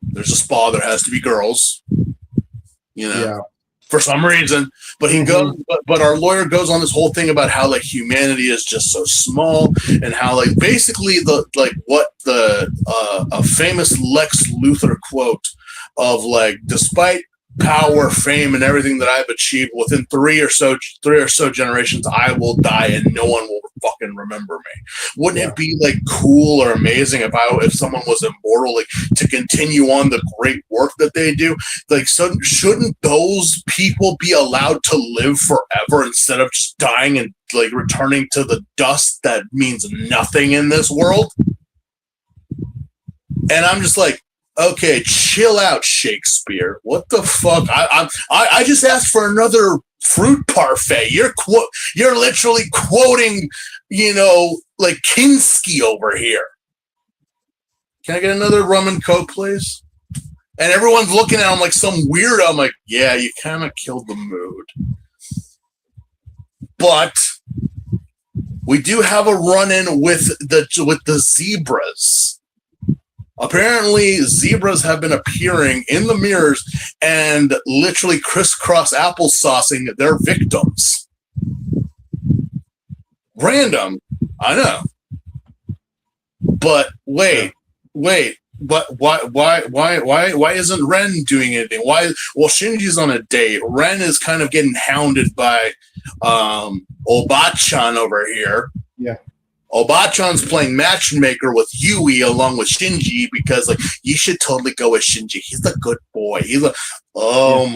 S3: There's a spa. There has to be girls. For some reason. But he goes. But our lawyer goes on this whole thing about how like humanity is just so small, and how like basically a famous Lex Luthor quote of like, despite power, fame, and everything that I've achieved, within three or so generations, I will die and no one will fucking remember me. Wouldn't it be like cool or amazing if someone was immortal, like to continue on the great work that they do? Like, so shouldn't those people be allowed to live forever instead of just dying and like returning to the dust that means nothing in this world? And I'm just like, okay, chill out, Shakespeare. What the fuck? I just asked for another fruit parfait. You're literally quoting, like Kinski over here. Can I get another rum and coke, please? And everyone's looking at him like some weirdo. I'm like, yeah, you kind of killed the mood. But we do have a run-in with the zebras. Apparently, zebras have been appearing in the mirrors and literally crisscross applesaucing their victims. Random, I know. But wait. But why isn't Ren doing anything? Well, Shinji's on a date. Ren is kind of getting hounded by Obachan over here.
S1: Yeah.
S3: Obachan's playing matchmaker with Yui along with Shinji because, like, you should totally go with Shinji. He's a good boy. My god. I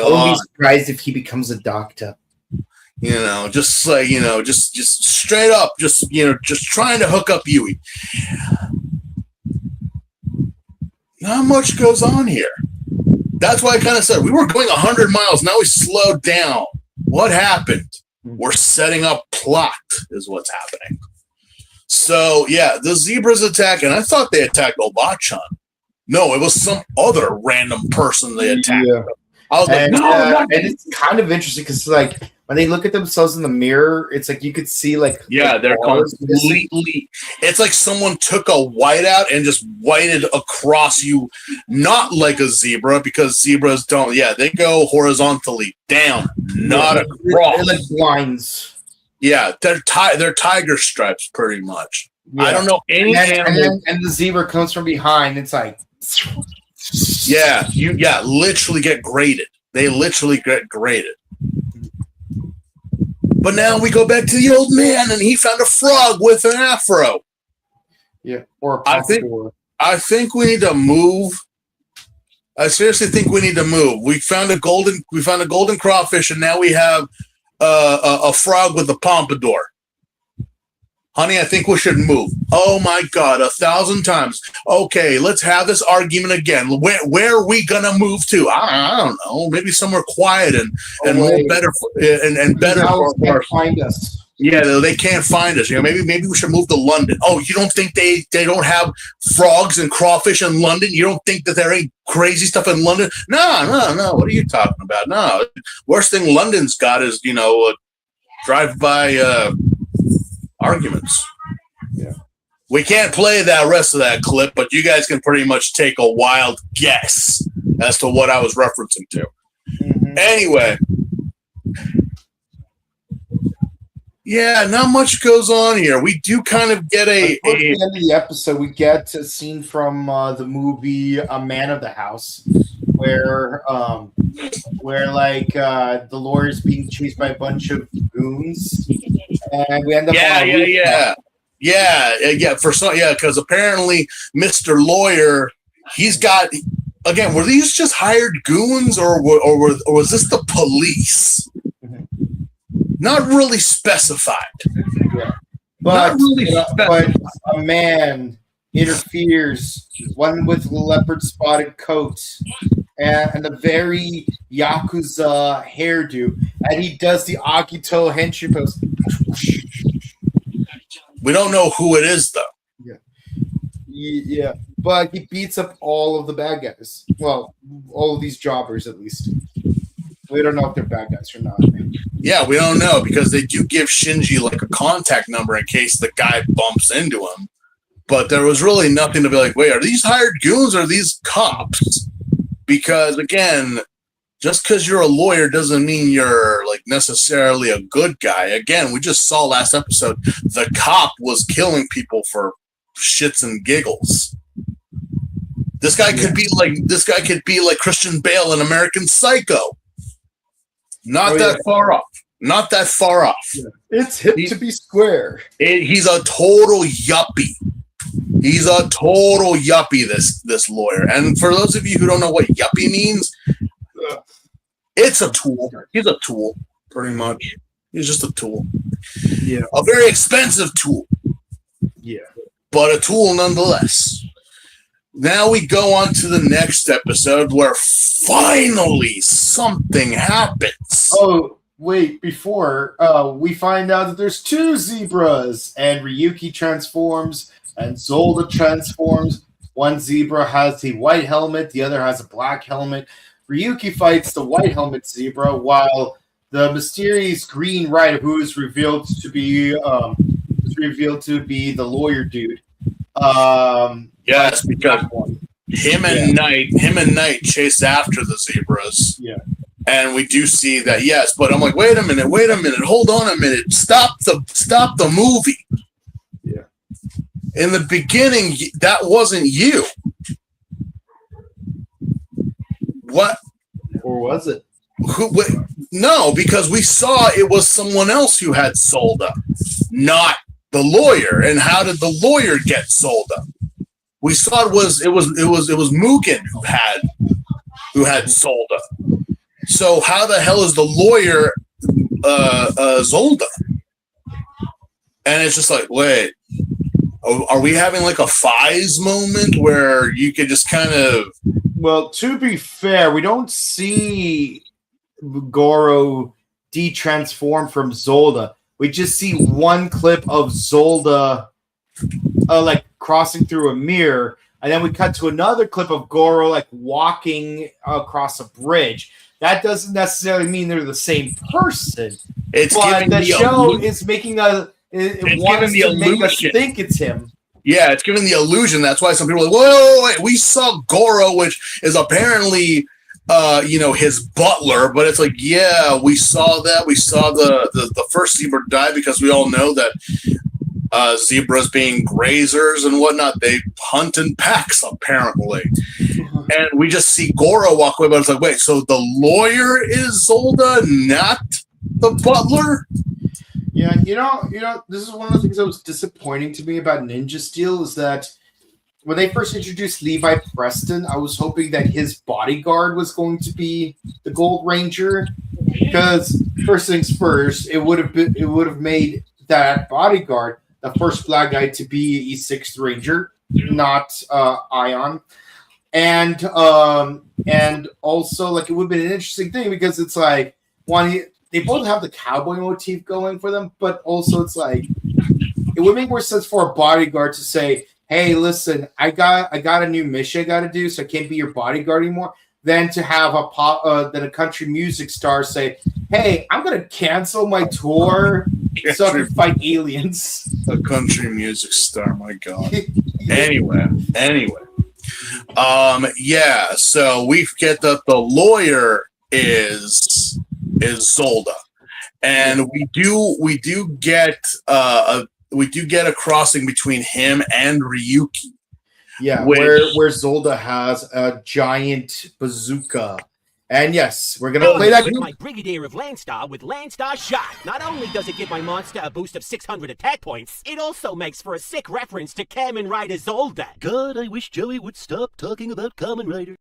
S3: wouldn't be
S1: surprised if he becomes a doctor.
S3: Just like, just straight up, just trying to hook up Yui. Not much goes on here. That's why I kind of said we were going 100 miles. Now we slowed down. What happened? We're setting up plot is what's happening. So, yeah, the zebras attack, and I thought they attacked Obachan. No, it was some other random person they attacked. Yeah. I was like, no.
S1: And it's kind of interesting because, like, when they look at themselves in the mirror, it's like you could see, like,
S3: they're completely. It's like someone took a whiteout and just whited across you, not like a zebra, because zebras don't. Yeah, they go horizontally down, not across.
S1: They're like lines.
S3: Yeah, they're tiger stripes, pretty much. Yeah. I don't know any
S1: animal. And the zebra comes from behind. It's like,
S3: literally get graded. They literally get graded. But now we go back to the old man, and he found a frog with an afro.
S1: Yeah, or a
S3: I think we need to move. I seriously think we need to move. We found a golden crawfish, and now we have a frog with a pompadour. Honey, I think we should move. Oh my God, 1,000 times. Okay, let's have this argument again. Where are we gonna move to? I don't know. Maybe somewhere quiet and more better and better for
S1: find us.
S3: Yeah, they can't find us. Maybe we should move to London. Oh, you don't think they don't have frogs and crawfish in London? You don't think that there ain't crazy stuff in London? No. What are you talking about? No. Worst thing London's got is, drive-by arguments.
S1: Yeah.
S3: We can't play that rest of that clip, but you guys can pretty much take a wild guess as to what I was referencing to.
S1: Mm-hmm.
S3: Anyway. Yeah, not much goes on here. We do kind of get
S1: at the end of the episode, we get a scene from the movie A Man of the House, where the lawyer's being chased by a bunch of goons, and we end up because apparently Mr. Lawyer, he's got, again, were these just hired goons or was this the police? Not really specified. Yeah. But,
S3: really
S1: but a man interferes, one with leopard spotted coat and a very Yakuza hairdo, and he does the Akito Henshin pose.
S3: We don't know who it is, though.
S1: Yeah, but he beats up all of the bad guys. Well, all of these jobbers, at least. We don't know if they're bad guys or not.
S3: Yeah, we don't know because they do give Shinji like a contact number in case the guy bumps into him. But there was really nothing to be like, wait, are these hired goons or are these cops? Because again, just because you're a lawyer doesn't mean you're like necessarily a good guy. Again, we just saw last episode the cop was killing people for shits and giggles. This guy could be like Christian Bale in American Psycho. Not that far off. Not that far off.
S1: Yeah. It's hip to be square.
S3: He's a total yuppie. He's a total yuppie, this lawyer. And for those of you who don't know what yuppie means, it's a tool. He's a tool, pretty much. He's just a tool.
S1: Yeah.
S3: A very expensive tool.
S1: Yeah.
S3: But a tool nonetheless. Now we go on to the next episode where finally something happens.
S1: Oh, wait, before we find out that there's two zebras and Ryuki transforms and Zolda transforms. One zebra has the white helmet, the other has a black helmet. Ryuki fights the white helmet zebra while the mysterious Green Rider, who is revealed to be the lawyer dude.
S3: Yes, because him and Knight chase after the zebras.
S1: Yeah.
S3: And we do see that, yes, but I'm like, wait a minute, hold on a minute, stop the movie.
S1: Yeah.
S3: In the beginning, that wasn't you. What?
S1: Or was it?
S3: No, because we saw it was someone else who had Zolda, not the lawyer. And how did the lawyer get Zolda? We saw it was Mugen who had Zolda. So how the hell is the lawyer Zolda? And it's just like, wait, are we having like a Fies moment where you could just kind of?
S1: Well, to be fair, we don't see Goro de-transform from Zolda. We just see one clip of Zolda like crossing through a mirror, and then we cut to another clip of Goro like walking across a bridge. That doesn't necessarily mean they're the same person.
S3: It's
S1: but the show is making it wants to make us think it's him.
S3: Yeah, it's giving the illusion. That's why some people are like, whoa, we saw Goro, which is apparently his butler, but it's like, yeah, we saw that. We saw the first zebra die because we all know that zebras being grazers and whatnot, they hunt in packs, apparently. And we just see Goro walk away, but it's like, wait, so the lawyer is Zolda, not the butler?
S1: Yeah, you know, this is one of the things that was disappointing to me about Ninja Steel is that when they first introduced Levi Preston, I was hoping that his bodyguard was going to be the Gold Ranger, because first things first, it would have made that bodyguard the first black guy to be a sixth Ranger, not Ion, and also like it would have been an interesting thing because it's like they both have the cowboy motif going for them, but also it's like it would make more sense for a bodyguard to say, hey, listen, I got a new mission I got to do, so I can't be your bodyguard anymore, than to have a country music star say, hey, I'm going to cancel my tour so I can fight aliens.
S3: A country music star, my God. Anyway. Yeah, so we get that the lawyer is Zolda. And we do get a crossing between him and Ryuki.
S1: Yeah, where Zolda has a giant bazooka. And yes, we're going to play that.
S2: With my Brigadier of Landstar with Landstar Shot. Not only does it give my monster a boost of 600 attack points, it also makes for a sick reference to Kamen Rider Zolda. God, I wish Joey would stop talking about Kamen Rider.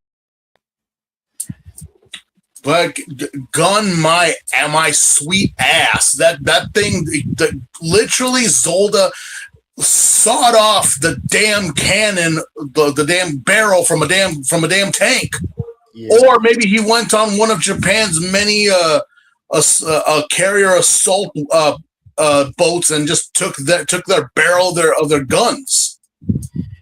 S3: But gun my sweet ass. That thing, literally Zolda sawed off the damn cannon, the damn barrel from a damn tank. Yeah. Or maybe he went on one of Japan's many carrier assault boats and just took their barrel of their guns.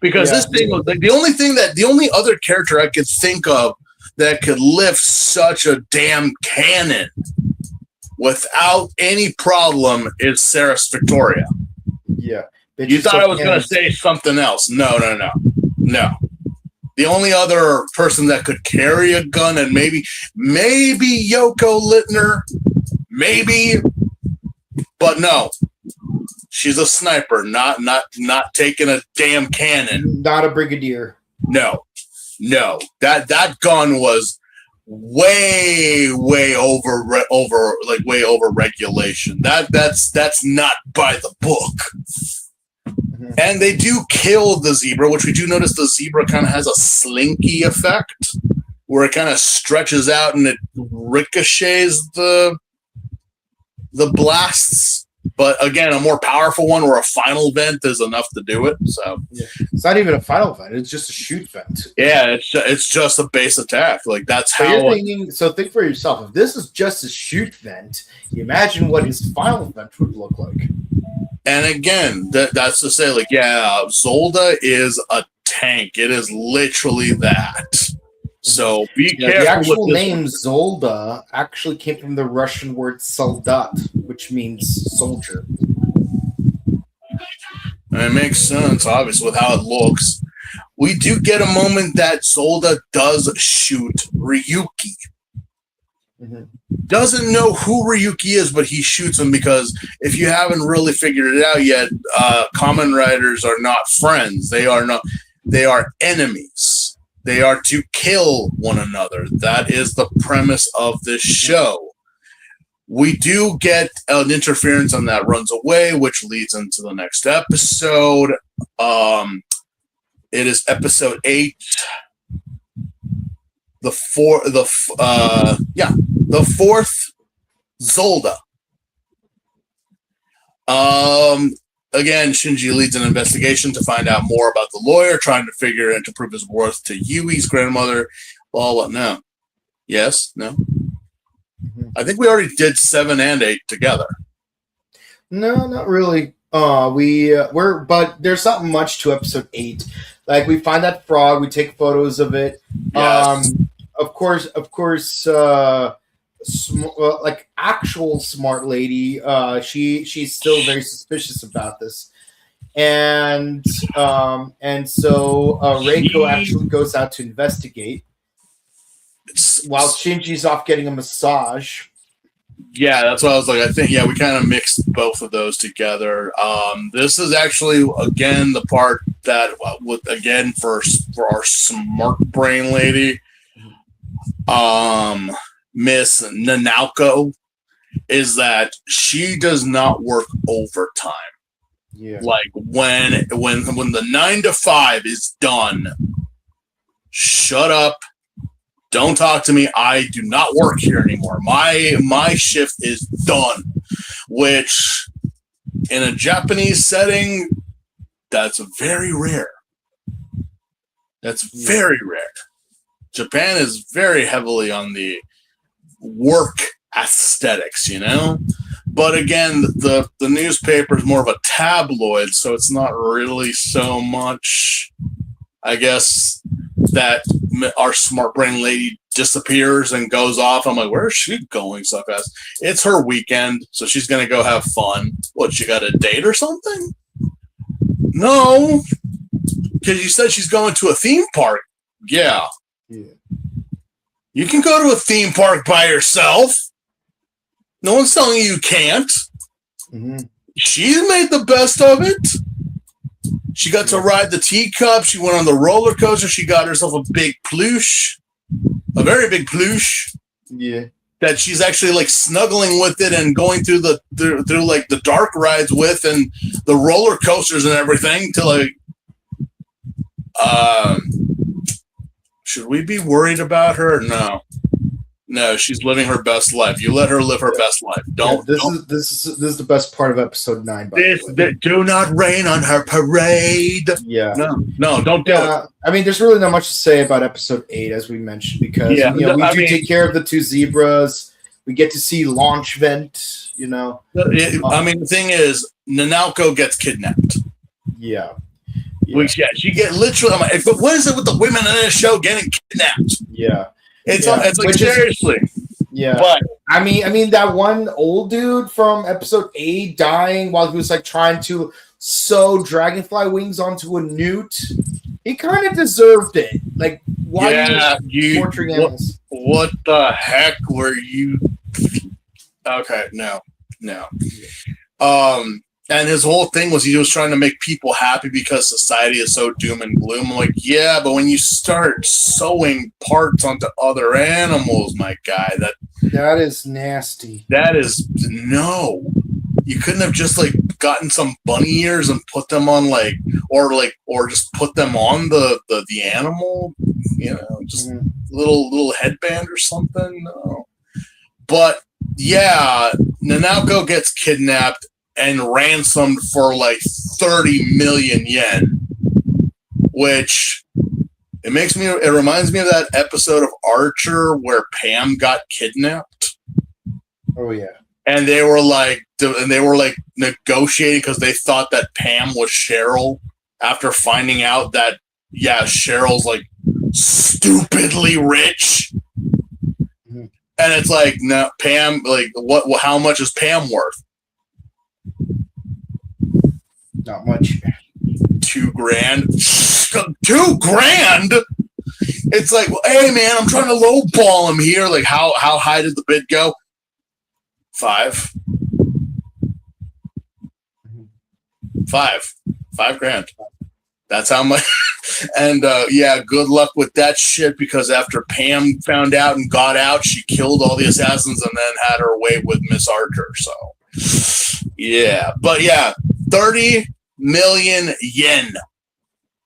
S3: Because this thing was like the only other character I could think of that could lift such a damn cannon without any problem is Saris Victoria.
S1: Yeah.
S3: You thought I was going to say something else. No. The only other person that could carry a gun, and maybe Yoko Littner, maybe, but no. She's a sniper, not taking a damn cannon.
S1: Not a brigadier.
S3: No. That gun was way over regulation. That's not by the book. Mm-hmm. And they do kill the zebra, which we do notice the zebra kind of has a slinky effect, where it kind of stretches out and it ricochets the blasts. But again, a more powerful one or a final vent is enough to do it. So
S1: it's not even a final vent; it's just a shoot vent.
S3: Yeah, it's just a base attack. Like that's
S1: so
S3: how.
S1: You're thinking, so think for yourself. If this is just a shoot vent, you imagine what his final vent would look like.
S3: And again, that's to say, like, yeah, Zolda is a tank. It is literally that. So be careful.
S1: The actual name Zolda actually came from the Russian word soldat, which means soldier.
S3: And it makes sense, obviously, with how it looks. We do get a moment that Zolda does shoot Ryuki. Mm-hmm. Doesn't know who Ryuki is, but he shoots him because if you haven't really figured it out yet, Kamen Riders are not friends. They are enemies. They are to kill one another. That is the premise of this show. We do get an interference and that runs away, which leads into the next episode. It is episode 8. The fourth Zolda. Again, Shinji leads an investigation to find out more about the lawyer, trying to figure and to prove his worth to Yui's grandmother. Well, no. Yes? No? Mm-hmm. I think we already did 7 and 8 together.
S1: No, not really. But there's not much to episode 8. Like, we find that frog, we take photos of it. Yes. Of course, like actual smart lady, she's still very suspicious about this, and so Reiko actually goes out to investigate while Shinji's off getting a massage.
S3: Yeah, that's what I was like. I think we kind of mixed both of those together. This is actually again the part that for our smart brain lady, Miss Nanauko, is that she does not work overtime. Yeah. Like when the 9 to 5 is done, shut up. Don't talk to me. I do not work here anymore. My shift is done. Which in a Japanese setting, that's very rare. That's very rare. Japan is very heavily on the work aesthetics, but again, the newspaper is more of a tabloid, so it's not really so much, I guess, that our smart brain lady disappears and goes off. I'm like, where is she going so fast? It's her weekend, so she's gonna go have fun. What, she got a date or something? No, because you said she's going to a theme park. Yeah. You can go to a theme park by yourself. No one's telling you can't. Mm-hmm. She's made the best of it. She got to ride the teacup. She went on the roller coaster. She got herself a big plush, a very big plush.
S1: Yeah.
S3: That she's actually like snuggling with it and going through like the dark rides with and the roller coasters and everything to like. Should we be worried about her? No. No, she's living her best life. You let her live her best life. Don't.
S1: This is the best part of episode 9. By the way.
S3: Do not rain on her parade.
S1: Yeah.
S3: No, don't do it.
S1: I mean, there's really not much to say about episode 8, as we mentioned, because we do take care of the 2 zebras. We get to see Launch Vent.
S3: The thing is, Nanauko gets kidnapped.
S1: Yeah.
S3: She get literally. I'm like, but what is it with the women in this show getting kidnapped?
S1: Yeah.
S3: It's like seriously.
S1: Yeah.
S3: But
S1: I mean that one old dude from episode 8 dying while he was like trying to sew dragonfly wings onto a newt. He kind of deserved it. Like, why are you torturing animals?
S3: What the heck were you? Okay, no. And his whole thing was he was trying to make people happy because society is so doom and gloom. I'm like, yeah, but when you start sewing parts onto other animals, my guy,
S1: that is nasty.
S3: That is no. You couldn't have just like gotten some bunny ears and put them on or just put them on the animal, just little headband or something. No. But yeah, Nanauko gets kidnapped and ransomed for like 30 million yen, which it reminds me of that episode of Archer where Pam got kidnapped.
S1: Oh yeah.
S3: And they were like negotiating because they thought that Pam was Cheryl after finding out that Cheryl's like stupidly rich. Mm-hmm. And it's like, no, Pam, like how much is Pam worth?
S1: Not much.
S3: $2,000. $2,000? It's like, well, hey man, I'm trying to lowball him here. Like, how high did the bid go? 5. $5,000. That's how much. And good luck with that shit, because after Pam found out and got out, she killed all the assassins and then had her way with Miss Archer. So yeah, but 30 million yen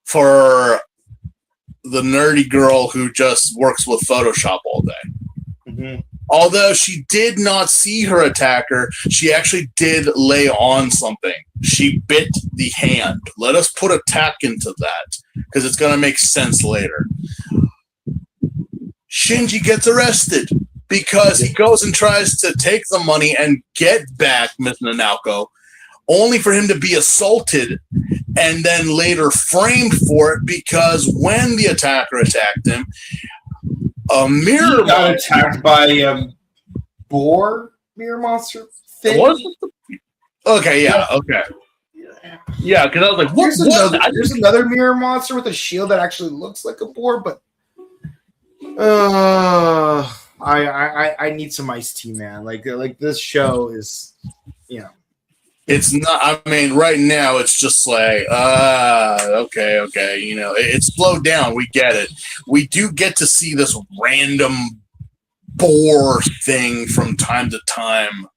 S3: for the nerdy girl who just works with Photoshop all day. Mm-hmm. Although she did not see her attacker, she actually did lay on something. She bit the hand. Let us put a tack into that, because it's going to make sense later. Shinji gets arrested because he goes and tries to take the money and get back Miss Nanauko, only for him to be assaulted and then later framed for it, because when the attacker attacked him, a mirror
S1: got attacked by a boar mirror monster thing.
S3: Okay. Yeah, because I was like,
S1: there's another mirror monster with a shield that actually looks like a boar, but I need some iced tea, man. Like this show is,
S3: It's not. I mean, right now it's just like, okay. It's slowed down. We get it. We do get to see this random boar thing from time to time,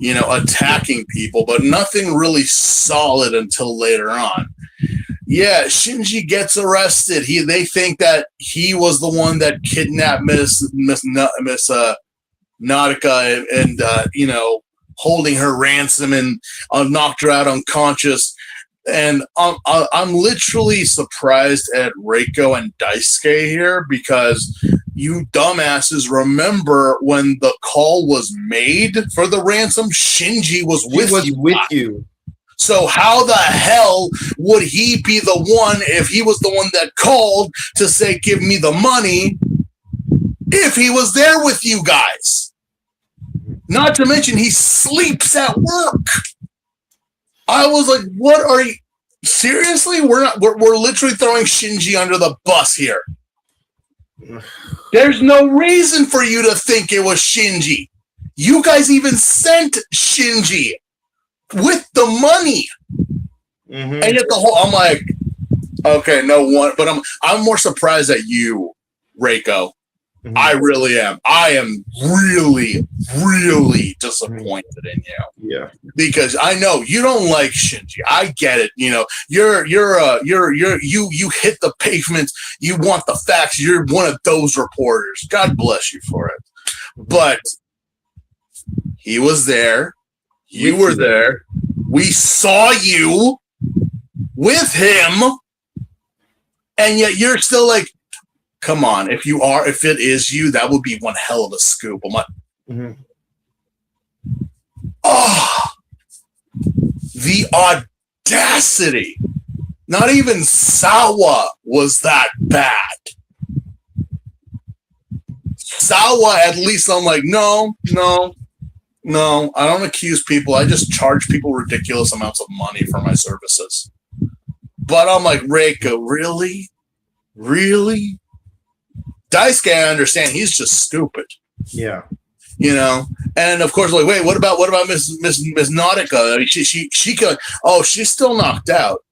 S3: attacking people, but nothing really solid until later on. Yeah, Shinji gets arrested. They think that he was the one that kidnapped Miss Nautica and holding her ransom and knocked her out unconscious. And I'm literally surprised at Reiko and Daisuke here, because you dumbasses remember when the call was made for the ransom, Shinji was with you. So how the hell would he be the one, if he was the one that called to say, give me the money, if he was there with you guys? Not to mention he sleeps at work. I was like, what are you? Seriously? We're literally throwing Shinji under the bus here. There's no reason for you to think it was Shinji. You guys even sent Shinji with the money. Mm-hmm. And yet I'm like, okay, no one, but I'm more surprised at you, Reiko. Mm-hmm. I really am. I am really, really disappointed in you.
S1: Yeah,
S3: because I know you don't like Shinji. I get it. You hit the pavement. You want the facts. You're one of those reporters. God bless you for it. But he was there. You were there. We saw you with him. And yet you're still like, come on. If it is you, that would be one hell of a scoop. I'm like, oh, the audacity. Not even Sawa was that bad. Sawa, at least I'm like, no, I don't accuse people. I just charge people ridiculous amounts of money for my services. But I'm like, Reiko, really? Really? Daisuke, I understand. He's just stupid.
S1: Yeah.
S3: You know? And of course, like, wait, what about Miss Nautica? I mean, she could, she's still knocked out.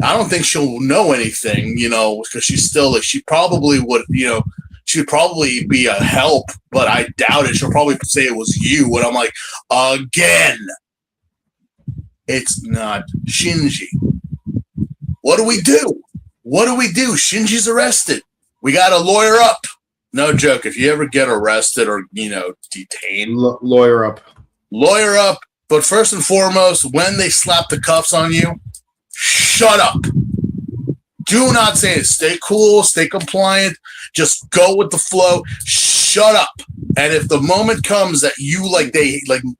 S3: I don't think she'll know anything, you know, because she's still like, she probably would, you know, she'd probably be a help, but I doubt it. She'll probably say it was you. And I'm like, again, it's not Shinji. What do we do? Shinji's arrested. We got to lawyer up. No joke. If you ever get arrested or, you know, detained,
S1: lawyer up.
S3: Lawyer up. But first and foremost, when they slap the cuffs on you, shut up. Do not say it. Stay cool. Stay compliant. Just go with the flow. Shut up. And if the moment comes that you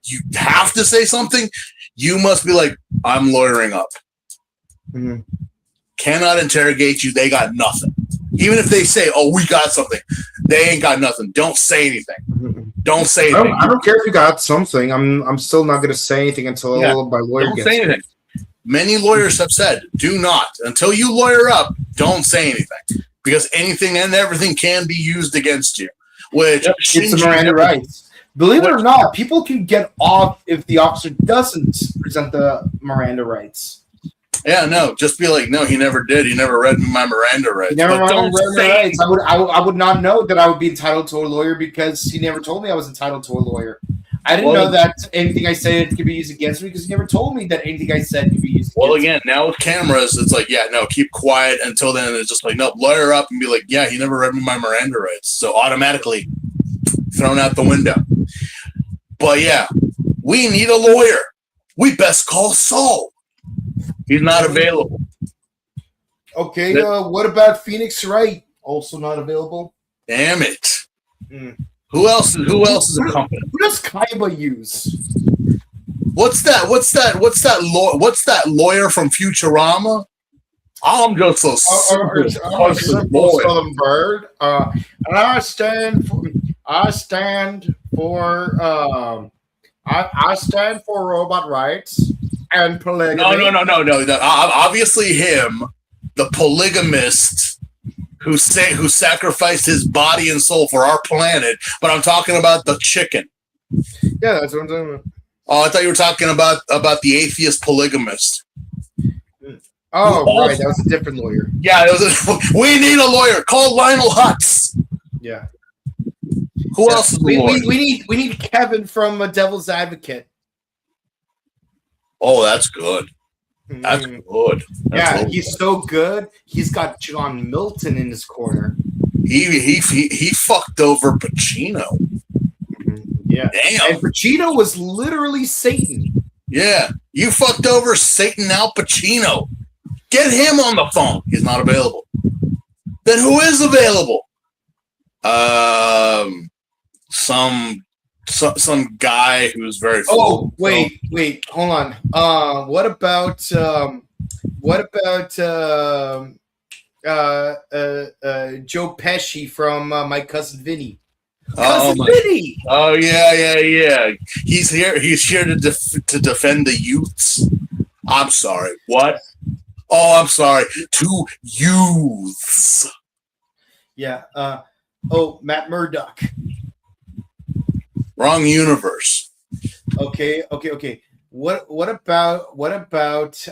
S3: you have to say something, you must be like, I'm lawyering up.
S1: Mm-hmm.
S3: Cannot interrogate you. They got nothing. Even if they say, we got something, they ain't got nothing. Don't say anything.
S1: Mm-hmm.
S3: Don't say anything.
S1: I don't care if you got something. I'm still not going to say anything until my lawyer
S3: don't
S1: gets
S3: say anything. Many lawyers have said, do not. Until you lawyer up, don't say anything. Because anything and everything can be used against you. Which
S1: it's the Miranda rights. Believe it or not, people can get off if the officer doesn't present the Miranda rights.
S3: Yeah, no, just be like, no, he never did. He never read my Miranda rights.
S1: He never read my Miranda rights. I would not know that I would be entitled to a lawyer because he never told me I was entitled to a lawyer. I didn't know that anything I said could be used against me because he never told me that anything I said could be used against me.
S3: Again, now with cameras, it's like, keep quiet until then. It's just like, no, lawyer up and be like, yeah, he never read me my Miranda rights. So automatically thrown out the window. But yeah, we need a lawyer. We best call Saul. He's not available.
S1: Okay, what about Phoenix Wright? Also not available?
S3: Damn it. Who else is a company?
S1: Who does Kaiba use?
S3: What's that lawyer from Futurama? I'm just a
S1: Southern bird. And I stand for robot rights and polygamy.
S3: No. Obviously him, the polygamist who sacrificed his body and soul for our planet, but I'm talking about the chicken.
S1: Yeah, that's what I'm talking about.
S3: Oh, I thought you were talking about the atheist polygamist.
S1: Oh, right, that was a different lawyer.
S3: Yeah, we need a lawyer. Call Lionel Hutz.
S1: Yeah.
S3: Who else is the lawyer?
S1: We need Kevin from Devil's Advocate.
S3: Oh, that's good. That's good.
S1: He's so good. He's got John Milton in his corner.
S3: He fucked over Pacino.
S1: Yeah.
S3: Damn.
S1: And Pacino was literally Satan.
S3: Yeah. You fucked over Satan Al Pacino. Get him on the phone. He's not available. Then who is available? Some guy who's very.
S1: Oh, wait, hold on. What about Joe Pesci from My Cousin Vinny? Vinny.
S3: Oh yeah. He's here to defend the youths. I'm sorry. What? Oh, I'm sorry. To youths.
S1: Yeah. Matt Murdock.
S3: Wrong universe.
S1: Okay. What about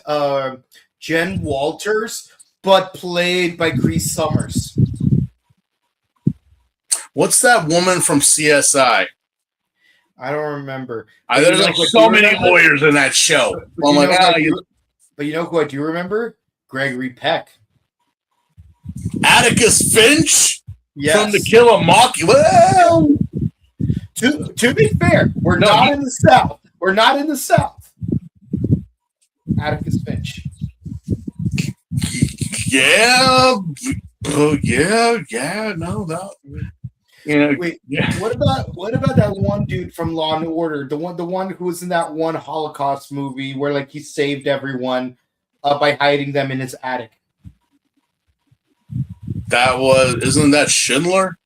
S1: Jen Walters, but played by Grease Summers?
S3: What's that woman from CSI?
S1: I don't remember.
S3: There's like so many lawyers in that show.
S1: But you know who I do remember? Gregory Peck.
S3: Atticus Finch?
S1: Yes.
S3: From To Kill a Mockingbird? Well,
S1: To be fair, we're not in the South. We're not in the South. Atticus Finch.
S3: Yeah. No.
S1: Wait, what about that one dude from Law and Order? The one who was in that one Holocaust movie where like he saved everyone by hiding them in his attic.
S3: Isn't that Schindler?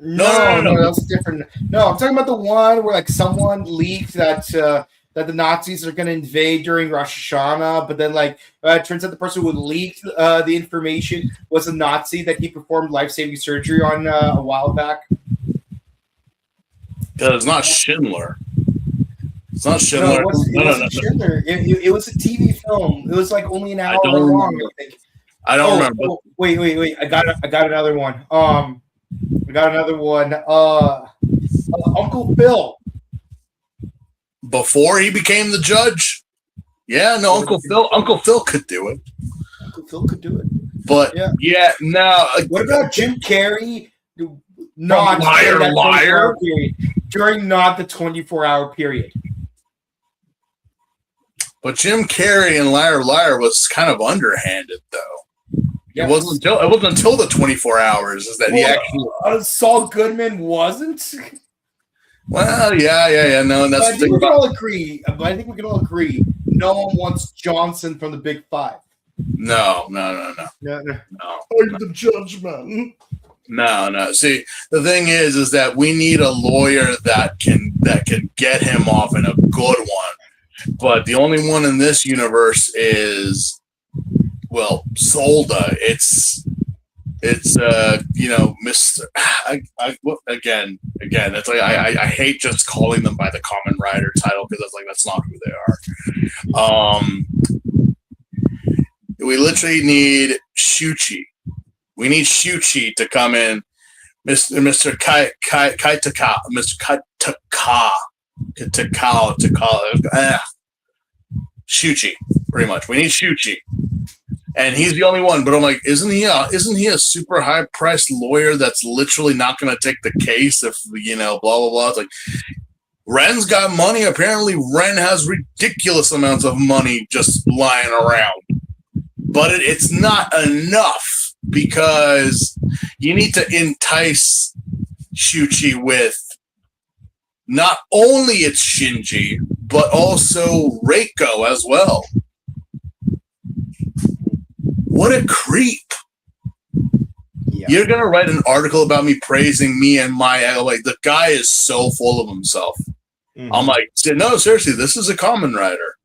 S1: No, that's different. No, I'm talking about the one where like someone leaked that the Nazis are going to invade during Rosh Hashanah, but then like it turns out the person who leaked the information was a Nazi that he performed life-saving surgery on a while back.
S3: It's not Schindler. It's not Schindler.
S1: No, it wasn't Schindler. It was a TV film. It was like only an hour long. I think.
S3: I don't remember.
S1: Oh, wait. I got another one. Uncle Phil.
S3: Before he became the judge? Yeah, no, Uncle Phil could do it.
S1: Uncle Phil could do it.
S3: But no.
S1: What about Jim Carrey? Not
S3: liar.
S1: During not the 24-hour period.
S3: But Jim Carrey and Liar was kind of underhanded though. Yes. It wasn't until the 24 hours is that he actually
S1: Saul Goodman wasn't.
S3: Well, yeah. No, and that's
S1: I think we can all agree. No one wants Johnson from the Big Five.
S3: No.
S1: I'm the judge, man.
S3: No. See, the thing is that we need a lawyer that can get him off in a good one. But the only one in this universe is, well, Solda. It's Mr. Again. It's like I hate just calling them by the Kamen Rider title because it's like that's not who they are. We literally need Shuchi. We need Shuchi to come in, Mr. Kaitaka, Mr. Kaitaka, Shuchi, pretty much. We need Shuchi. And he's the only one, but I'm like, isn't he a super high priced lawyer that's literally not going to take the case if blah blah blah? It's like Ren's got money. Apparently, Ren has ridiculous amounts of money just lying around, but it's not enough because you need to entice Shuchi with not only its Shinji but also Reiko as well. What a creep. Yeah. You're going to write an article about me praising me and my, like, the guy is so full of himself. Mm-hmm. I'm like, no, seriously, this is a Kamen Rider.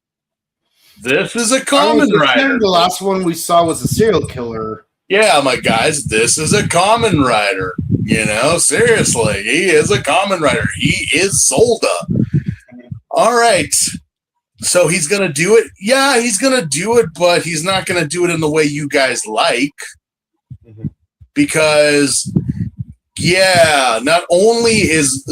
S3: This is a Kamen Rider.
S1: The last one we saw was a serial killer.
S3: Yeah, I'm like, guys, this is a Kamen Rider. Seriously, he is a Kamen Rider. He is Solda. All right. So he's going to do it? Yeah, he's going to do it, but he's not going to do it in the way you guys like. Mm-hmm. Because, not only is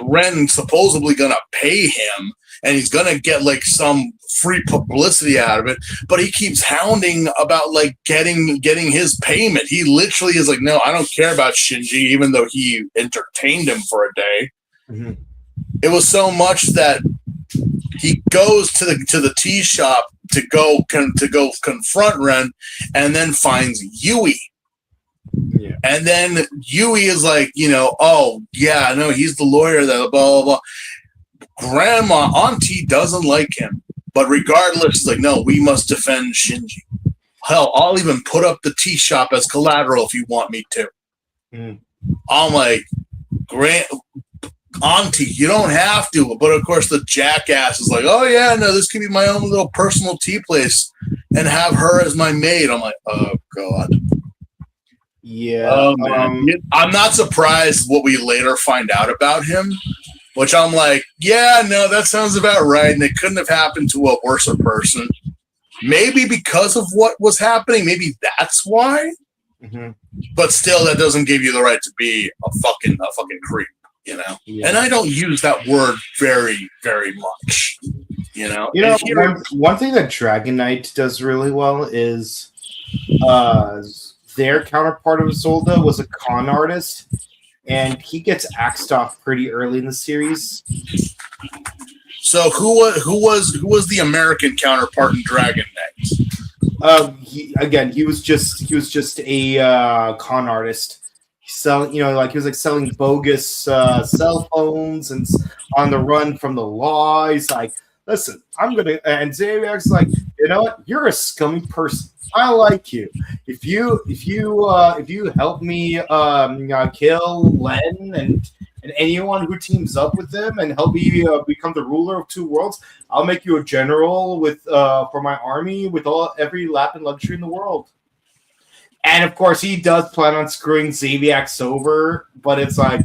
S3: Ren supposedly going to pay him, and he's going to get, like, some free publicity out of it, but he keeps hounding about, like, getting his payment. He literally is like, no, I don't care about Shinji, even though he entertained him for a day. Mm-hmm. It was so much that he goes to the tea shop to go confront Ren, and then finds Yui. Yeah. And then Yui is like, oh yeah, no, he's the lawyer that blah blah blah. Auntie doesn't like him, but regardless, it's like, no, we must defend Shinji. Hell, I'll even put up the tea shop as collateral if you want me to. Mm. I'm like, Auntie, you don't have to. But of course, the jackass is like, oh yeah, no, this could be my own little personal tea place and have her as my maid. I'm like, oh god.
S1: Yeah.
S3: I'm not surprised what we later find out about him, which I'm like, yeah, no, that sounds about right. And it couldn't have happened to a worse person. Maybe because of what was happening. Maybe that's why. Mm-hmm. But still, that doesn't give you the right to be a fucking creep. Yeah. And I don't use that word very, very much.
S1: One thing that Dragon Knight does really well is their counterpart of Solda was a con artist, and he gets axed off pretty early in the series.
S3: So who was the American counterpart in Dragon Knight?
S1: He was just a con artist. Selling, he was like selling bogus cell phones and on the run from the law. He's like, listen, and Xaviax's like, you know what? You're a scummy person. I like you. If you help me kill Len and anyone who teams up with them and help me become the ruler of two worlds, I'll make you a general with for my army with every lap and luxury in the world. And of course, he does plan on screwing Xaviax over, but it's like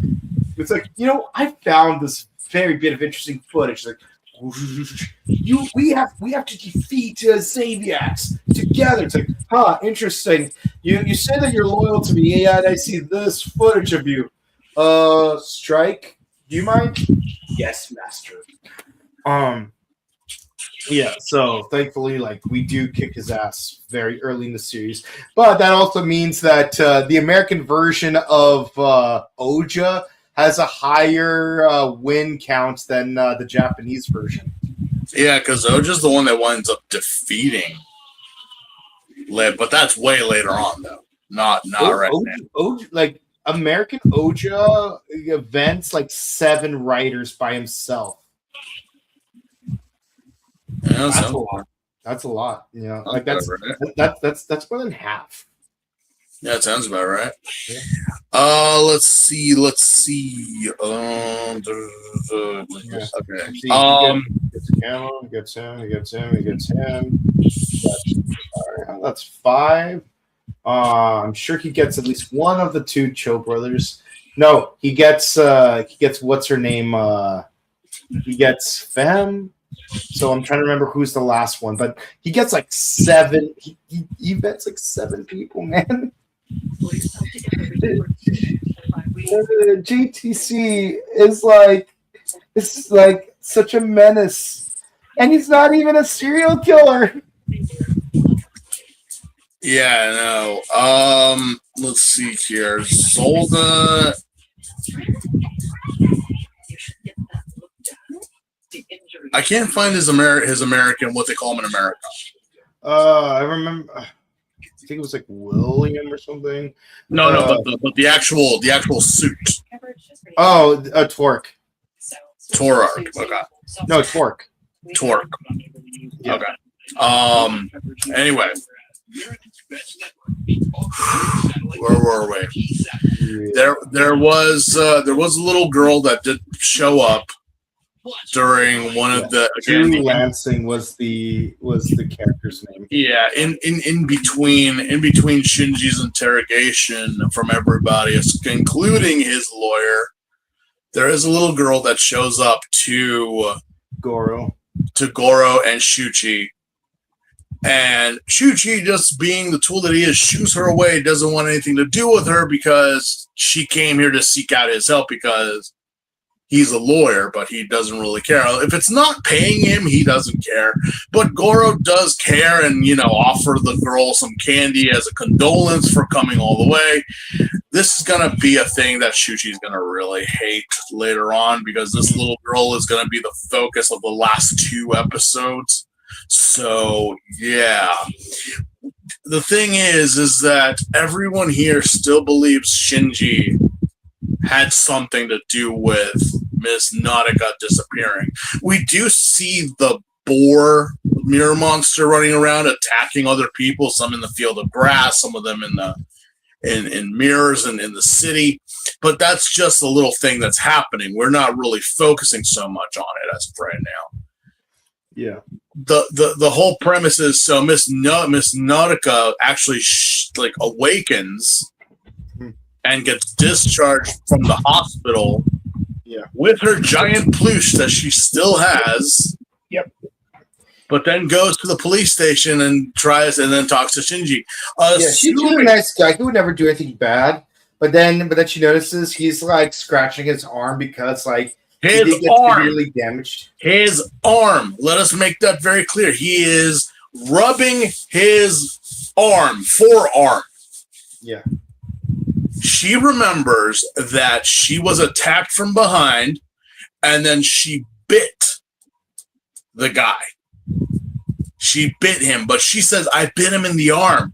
S1: I found this very bit of interesting footage. Like, we have to defeat Xaviax together. It's like, interesting. You say that you're loyal to me, and I see this footage of you. Strike, do you mind? Yes, master. Yeah, so thankfully, we do kick his ass very early in the series. But that also means that the American version of Oja has a higher win count than the Japanese version. Yeah, because Oja's the one that winds up defeating Lib, but that's way later on, though. Not right now. American Oja events 7 writers by himself. Yeah, that's a lot. That's a lot. That's more than half. Yeah, it sounds about right. Yeah. Let's see. Okay. He gets him. That's 5. I'm sure he gets at least one of the 2 Cho brothers. No, he gets what's her name? He gets Fem. So I'm trying to remember who's the last one, but he gets 7. He bets 7 people, man. GTC is such a menace, and he's not even a serial killer. Yeah, I know. Let's see here. Zolda. I can't find his American, what they call him in America. I remember. I think it was William or something. No, but the actual suit. Oh, Torque. Torque. Okay. No, Torque. Torque. Yeah. Okay. Anyway. Where were we? There was a little girl that did show up during one of the Drew Lansing was the character's name. Yeah, in between Shinji's interrogation from everybody, including his lawyer, there is a little girl that shows up to Goro and Shuchi. And Shuchi, just being the tool that he is, shoos her away, doesn't want anything to do with her because she came here to seek out his help because he's a lawyer, but he doesn't really care. If it's not paying him, he doesn't care. But Goro does care and, offer the girl some candy as a condolence for coming all the way. This is going to be a thing that Shuchi's going to really hate later on because this little girl is going to be the focus of the last 2 episodes. So, yeah. The thing is that everyone here still believes Shinji had something to do with Miss Nautica disappearing. We do see the boar mirror monster running around attacking other people, some in the field of grass, some of them in mirrors and in the city. But that's just a little thing that's happening. We're not really focusing so much on it as of right now. Yeah. The whole premise is so Miss Nautica actually awakens and gets discharged from the hospital with her giant plush that she still has. Yep. But then goes to the police station and then talks to Shinji. She's a nice guy. He would never do anything bad. But then she notices he's scratching his arm because his arm severely damaged. His arm. Let us make that very clear. He is rubbing his forearm. Yeah.
S3: She remembers that she was attacked from behind, and then she bit the guy. She bit him, but she says, I bit him in the arm.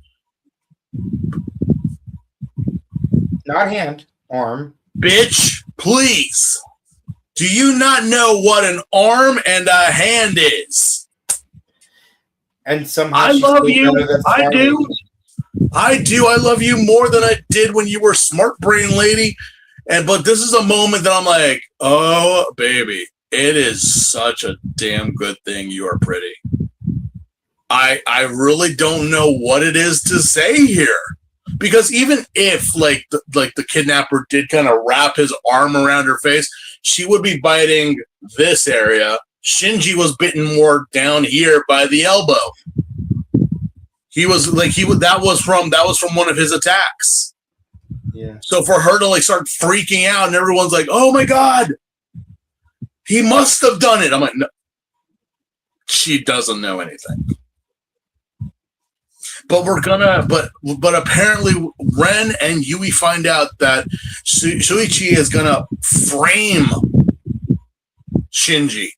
S1: Not hand, arm.
S3: Bitch, please. Do you not know what an arm and a hand is?
S1: And somehow
S3: I love you. I do. I do. I love you more than I did when you were smart brain lady. But this is a moment that I'm like, oh, baby, it is such a damn good thing you are pretty. I really don't know what it is to say here. Because even if like the kidnapper did kind of wrap his arm around her face, she would be biting this area. Shinji was bitten more down here by the elbow. That was from one of his attacks.
S1: Yeah.
S3: So for her to like start freaking out and everyone's like, "Oh my god, he must have done it." I'm like, no, she doesn't know anything. But but apparently Ren and Yui find out that Shuichi is gonna frame Shinji.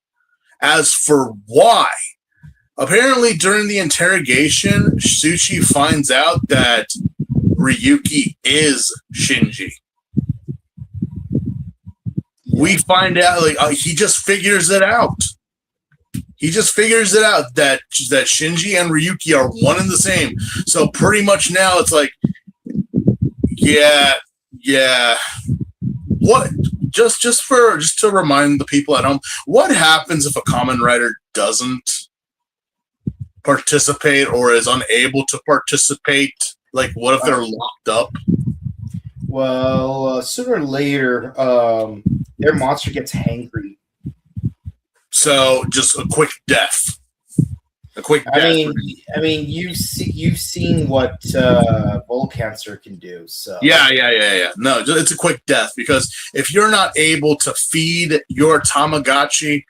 S3: As for why, apparently during the interrogation, Shuichi finds out that Ryuki is Shinji. We find out he just figures it out. He just figures it out that Shinji and Ryuki are one and the same. So pretty much now it's like, yeah. What? Just to remind the people at home, what happens if a Kamen Rider doesn't participate or is unable to participate? Like, what if they're locked up?
S1: Well, sooner or later, their monster gets hangry.
S3: So just a quick death. A quick death.
S1: I mean, you've seen what Volcancer can do. So
S3: yeah. No, it's a quick death because if you're not able to feed your Tamagotchi,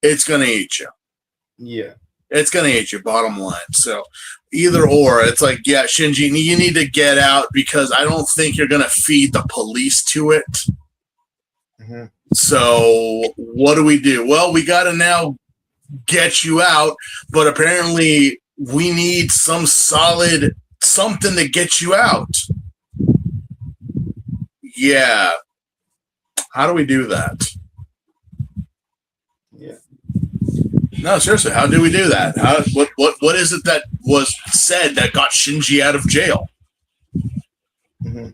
S3: it's gonna eat you.
S1: Yeah,
S3: it's gonna eat you. Bottom line. So either or, it's like, yeah, Shinji, you need to get out because I don't think you're gonna feed the police to it.
S1: Mm-hmm.
S3: So what do we do? Well, we gotta now get you out, but apparently we need some solid something to get you out. Yeah. How do we do that?
S1: Yeah.
S3: No, seriously, how do we do that? What is it that was said that got Shinji out of jail?
S1: Mm-hmm.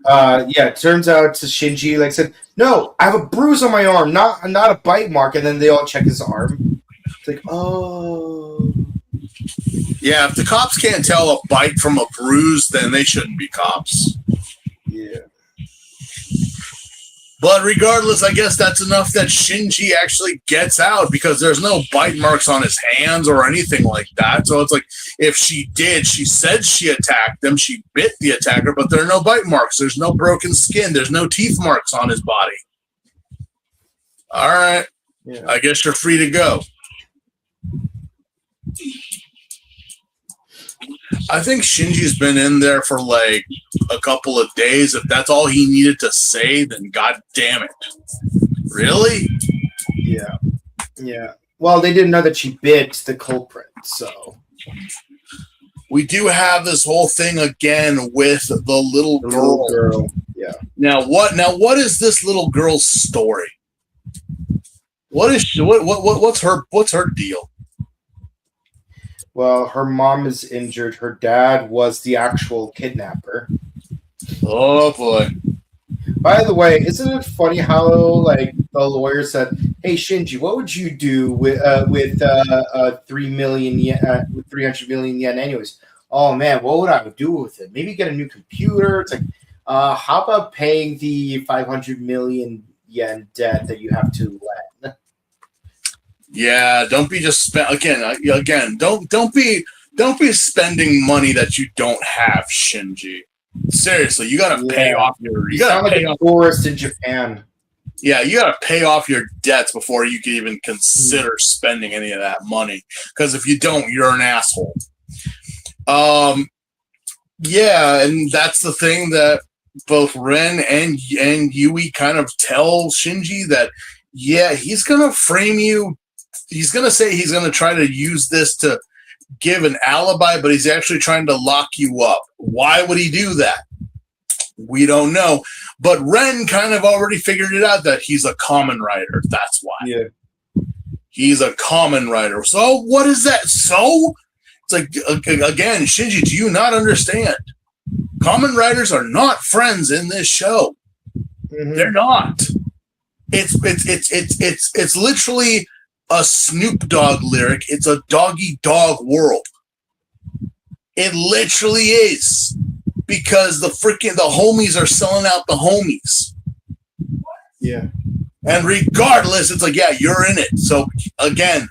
S1: Yeah, it turns out to Shinji said, no, I have a bruise on my arm, not a bite mark, and then they all check his arm. It's like, oh.
S3: Yeah, if the cops can't tell a bite from a bruise, then they shouldn't be cops.
S1: Yeah.
S3: But regardless, I guess that's enough that Shinji actually gets out because there's no bite marks on his hands or anything like that. So it's like, if she did, she said she attacked them, she bit the attacker, but there are no bite marks. There's no broken skin. There's no teeth marks on his body. All right. Yeah. I guess you're free to go. I think Shinji's been in there for like a couple of days. If that's all he needed to say, then god damn it. Really?
S1: Yeah. Yeah. Well, they didn't know that she bit the culprit, so.
S3: We do have this whole thing again with the little girl.
S1: Yeah.
S3: Now what is this little girl's story? What's her deal?
S1: Well, her mom is injured. Her dad was the actual kidnapper.
S3: Oh boy!
S1: By the way, isn't it funny how the lawyer said, "Hey Shinji, what would you do with 3 million yen, with 300 million yen, anyways?" Oh man, what would I do with it? Maybe get a new computer. It's like, how about paying the 500 million yen debt that you have to lend?
S3: Yeah, don't be just again. Don't be spending money that you don't have, Shinji. Seriously, you gotta pay off your. You gotta pay off
S1: tourist in Japan.
S3: Yeah, you gotta pay off your debts before you can even consider spending any of that money. Because if you don't, you're an asshole. Yeah, and that's the thing that both Ren and Yui kind of tell Shinji that, yeah, he's going to frame you. He's going to say he's going to try to use this to give an alibi, but he's actually trying to lock you up. Why would he do that? We don't know. But Ren kind of already figured it out that he's a Kamen Rider. That's why.
S1: Yeah.
S3: He's a Kamen Rider. So what is that? So? It's like, again, Shinji, do you not understand? Kamen Riders are not friends in this show. Mm-hmm. They're not. It's literally a Snoop Dogg lyric. It's a doggy dog world. It literally is, because the homies are selling out the homies.
S1: Yeah.
S3: And regardless, it's like, yeah, you're in it. So again,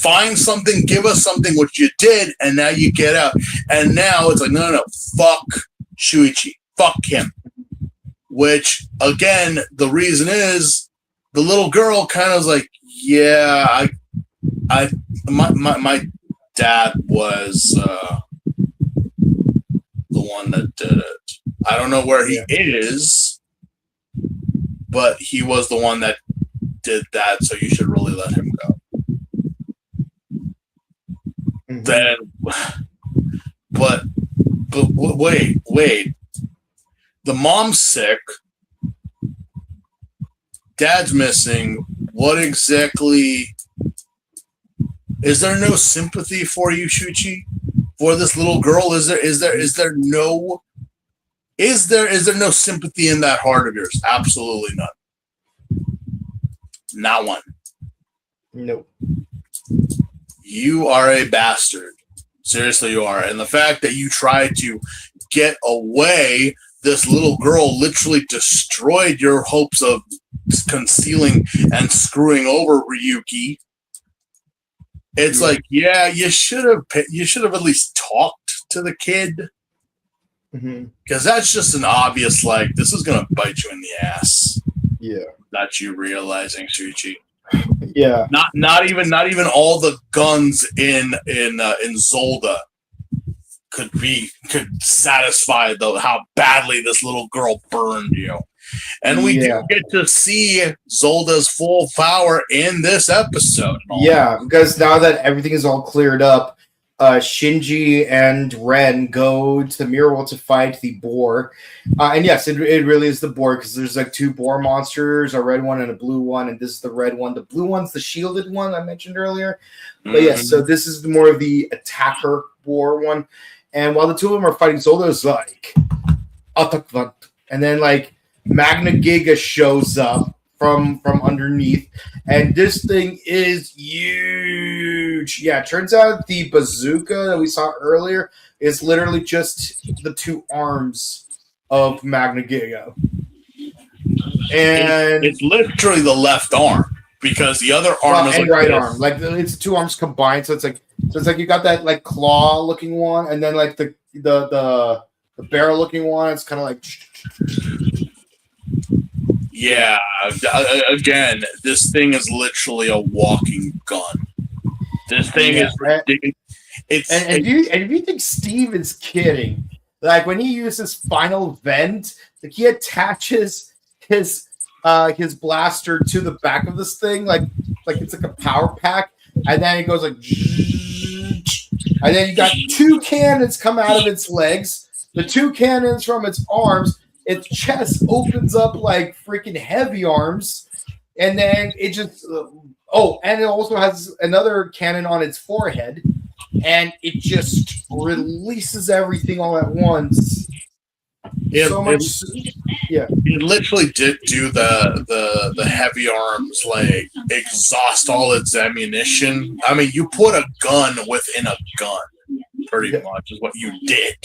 S3: find something, give us something, what you did, and now you get out. And now it's like, no, fuck Shuichi. Fuck him. Which, again, the reason is the little girl kind of was like, yeah, my dad was the one that did it. I don't know where he is, but he was the one that did that, so you should really let him go. Mm-hmm. Then, but wait. The mom's sick. Dad's missing. What exactly? Is there no sympathy for you, Shuichi? For this little girl? Is there no sympathy in that heart of yours? Absolutely none. Not one.
S1: Nope.
S3: You are a bastard. Seriously, you are. And the fact that you tried to get away, this little girl literally destroyed your hopes of concealing and screwing over Ryuki. It's like, yeah, you should have at least talked to the kid, because that's just an obvious, like, this is gonna bite you in the ass.
S1: Yeah,
S3: that you realizing, Shuichi.
S1: Yeah,
S3: not even all the guns in Zolda could satisfy how badly this little girl burned you. And we do get to see Zolda's full power in this episode.
S1: Yeah, because now that everything is all cleared up, Shinji and Ren go to the mirror world to fight the boar. And yes, it really is the boar, because there's like two boar monsters, a red one and a blue one, and this is the red one. The blue one's the shielded one I mentioned earlier. But yes, so this is more of the attacker boar one. And while the two of them are fighting, Zolda's like, Atakvant. And then like Magna Giga shows up from underneath, and this thing is huge. Yeah, it turns out the bazooka that we saw earlier is literally just the two arms of Magna Giga. And
S3: it's literally the left arm, because the other arm is
S1: and like right arm. Like it's two arms combined, so it's like you got that like claw looking one, and then like the barrel looking one. It's kind of like.
S3: Yeah, again, this thing is literally a walking gun. This thing is ridiculous.
S1: If you think Steve is kidding, like when he uses final vent, like he attaches his blaster to the back of this thing, like it's like a power pack, and then it goes like, and then you got two cannons come out of its legs, the two cannons from its arms. Its chest opens up like freaking heavy arms, and then it just and it also has another cannon on its forehead, and it just releases everything all at once. It
S3: literally did do the heavy arms, like exhaust all its ammunition. I mean, you put a gun within a gun. Pretty much is what you did.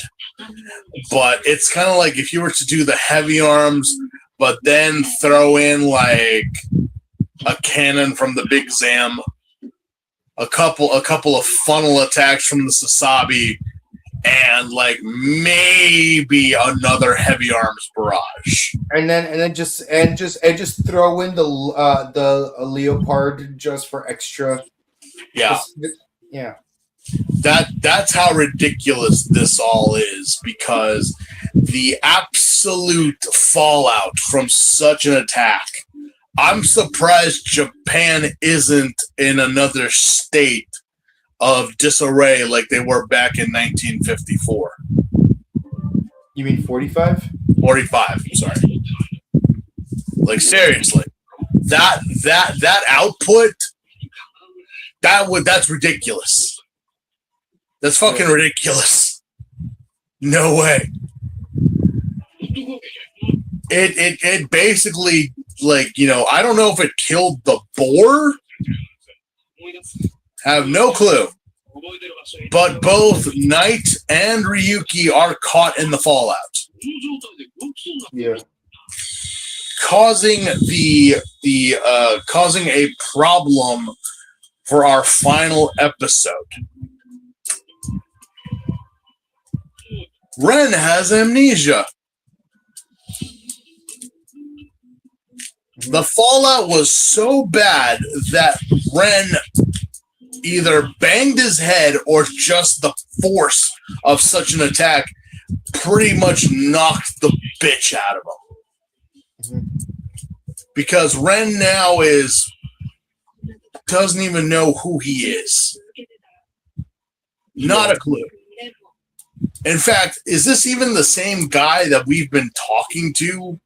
S3: But it's kind of like if you were to do the heavy arms, but then throw in like a cannon from the Big Zam, a couple of funnel attacks from the Sasabi, and like maybe another heavy arms barrage.
S1: And then just throw in the Leopard just for extra.
S3: Yeah.
S1: Yeah.
S3: That's how ridiculous this all is, because the absolute fallout from such an attack. I'm surprised Japan isn't in another state of disarray like they were back in 1954.
S1: You mean 45?
S3: 45, sorry. Like, seriously. That output, that's ridiculous. That's fucking ridiculous. No way. It basically, like, you know, I don't know if it killed the boar. Have no clue. But both Knight and Ryuki are caught in the fallout.
S1: Yeah.
S3: Causing causing a problem for our final episode. Ren has amnesia. The fallout was so bad that Ren either banged his head or just the force of such an attack pretty much knocked the bitch out of him. Because Ren now doesn't even know who he is. Not a clue. In fact, is this even the same guy that we've been talking to